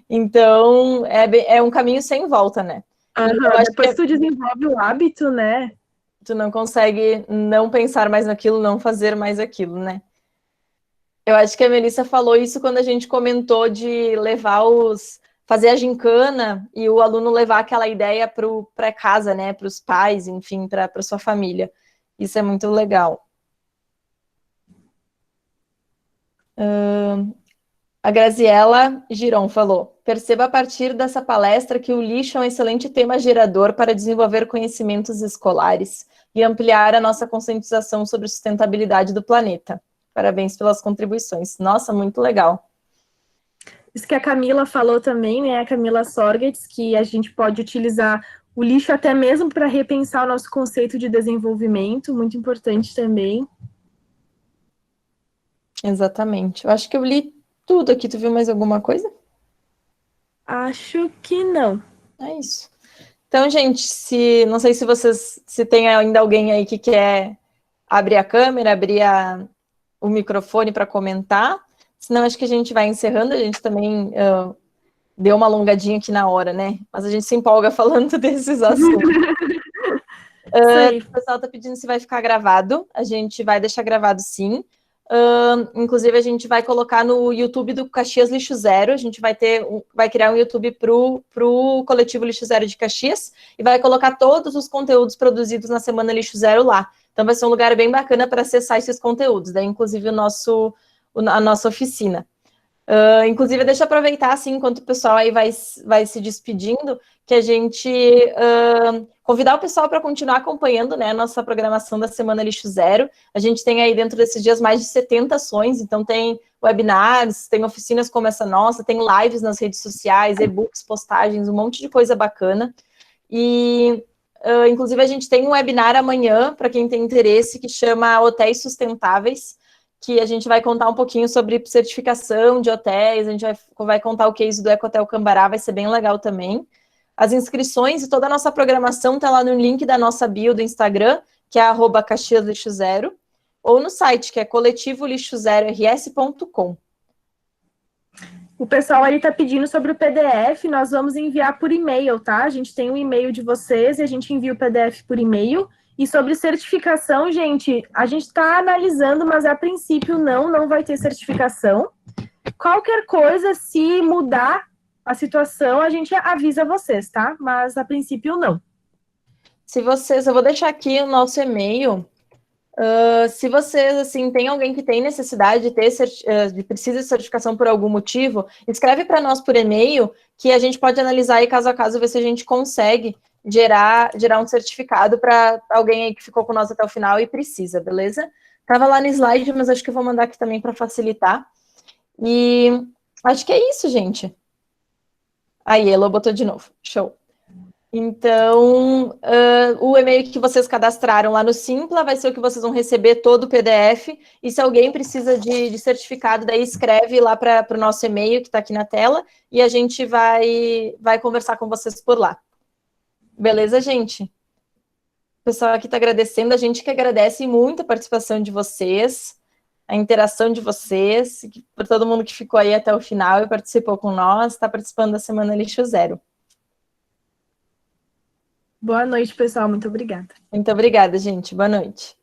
Então, é um caminho sem volta, né? Depois que tu desenvolve o hábito, né? Tu não consegue não pensar mais naquilo, não fazer mais aquilo, né? Eu acho que a Melissa falou isso quando a gente comentou de fazer a gincana e o aluno levar aquela ideia para casa, né? Para os pais, enfim, para sua família. Isso é muito legal. A Graziela Giron falou, perceba a partir dessa palestra que o lixo é um excelente tema gerador para desenvolver conhecimentos escolares e ampliar a nossa conscientização sobre a sustentabilidade do planeta. Parabéns pelas contribuições. Nossa, muito legal. Isso que a Camila falou também, né? A Camila Sorgetts, que a gente pode utilizar o lixo até mesmo para repensar o nosso conceito de desenvolvimento, muito importante também. Exatamente. Eu acho que eu li tudo aqui. Tu viu mais alguma coisa? Acho que não. É isso. Então, gente, não sei se tem ainda alguém aí que quer abrir a câmera, abrir o microfone para comentar. Senão, acho que a gente vai encerrando. A gente também deu uma alongadinha aqui na hora, né? Mas a gente se empolga falando desses assuntos. O pessoal está pedindo se vai ficar gravado. A gente vai deixar gravado, sim. Inclusive, a gente vai colocar no YouTube do Caxias Lixo Zero. A gente vai criar um YouTube para o Coletivo Lixo Zero de Caxias e vai colocar todos os conteúdos produzidos na Semana Lixo Zero lá. Então, vai ser um lugar bem bacana para acessar esses conteúdos, daí, inclusive, a nossa oficina. Inclusive, deixa eu aproveitar, assim, enquanto o pessoal aí vai se despedindo, que a gente convidar o pessoal para continuar acompanhando, né, a nossa programação da Semana Lixo Zero. A gente tem aí dentro desses dias mais de 70 ações, então tem webinars, tem oficinas como essa nossa, tem lives nas redes sociais, e-books, postagens, um monte de coisa bacana. E, inclusive, a gente tem um webinar amanhã, para quem tem interesse, que chama Hotéis Sustentáveis, que a gente vai contar um pouquinho sobre certificação de hotéis, a gente vai contar o case do Ecohotel Cambará, vai ser bem legal também. As inscrições e toda a nossa programação está lá no link da nossa bio do Instagram, que é @caxiaslixozero, ou no site, que é coletivolixozero.rs.com. O pessoal aí está pedindo sobre o PDF, nós vamos enviar por e-mail, tá? A gente tem um e-mail de vocês e a gente envia o PDF por e-mail. E sobre certificação, gente, a gente está analisando, mas a princípio não vai ter certificação. Qualquer coisa, se mudar a situação, a gente avisa vocês, tá? Mas a princípio não. Eu vou deixar aqui o nosso e-mail. Se vocês, assim, tem alguém que tem necessidade de precisa de certificação por algum motivo, escreve para nós por e-mail, que a gente pode analisar aí caso a caso, ver se a gente consegue gerar um certificado para alguém aí que ficou com nós até o final e precisa, beleza? Tava lá no slide, mas acho que eu vou mandar aqui também para facilitar. E acho que é isso, gente. Aí, Elo botou de novo. Show. Então, o e-mail que vocês cadastraram lá no Simpla vai ser o que vocês vão receber todo o PDF. E se alguém precisa de certificado, daí escreve lá para o nosso e-mail que está aqui na tela e a gente vai conversar com vocês por lá. Beleza, gente? O pessoal aqui está agradecendo, a gente que agradece muito a participação de vocês, a interação de vocês, por todo mundo que ficou aí até o final e participou com nós, está participando da Semana Lixo Zero. Boa noite, pessoal. Muito obrigada. Muito obrigada, gente. Boa noite.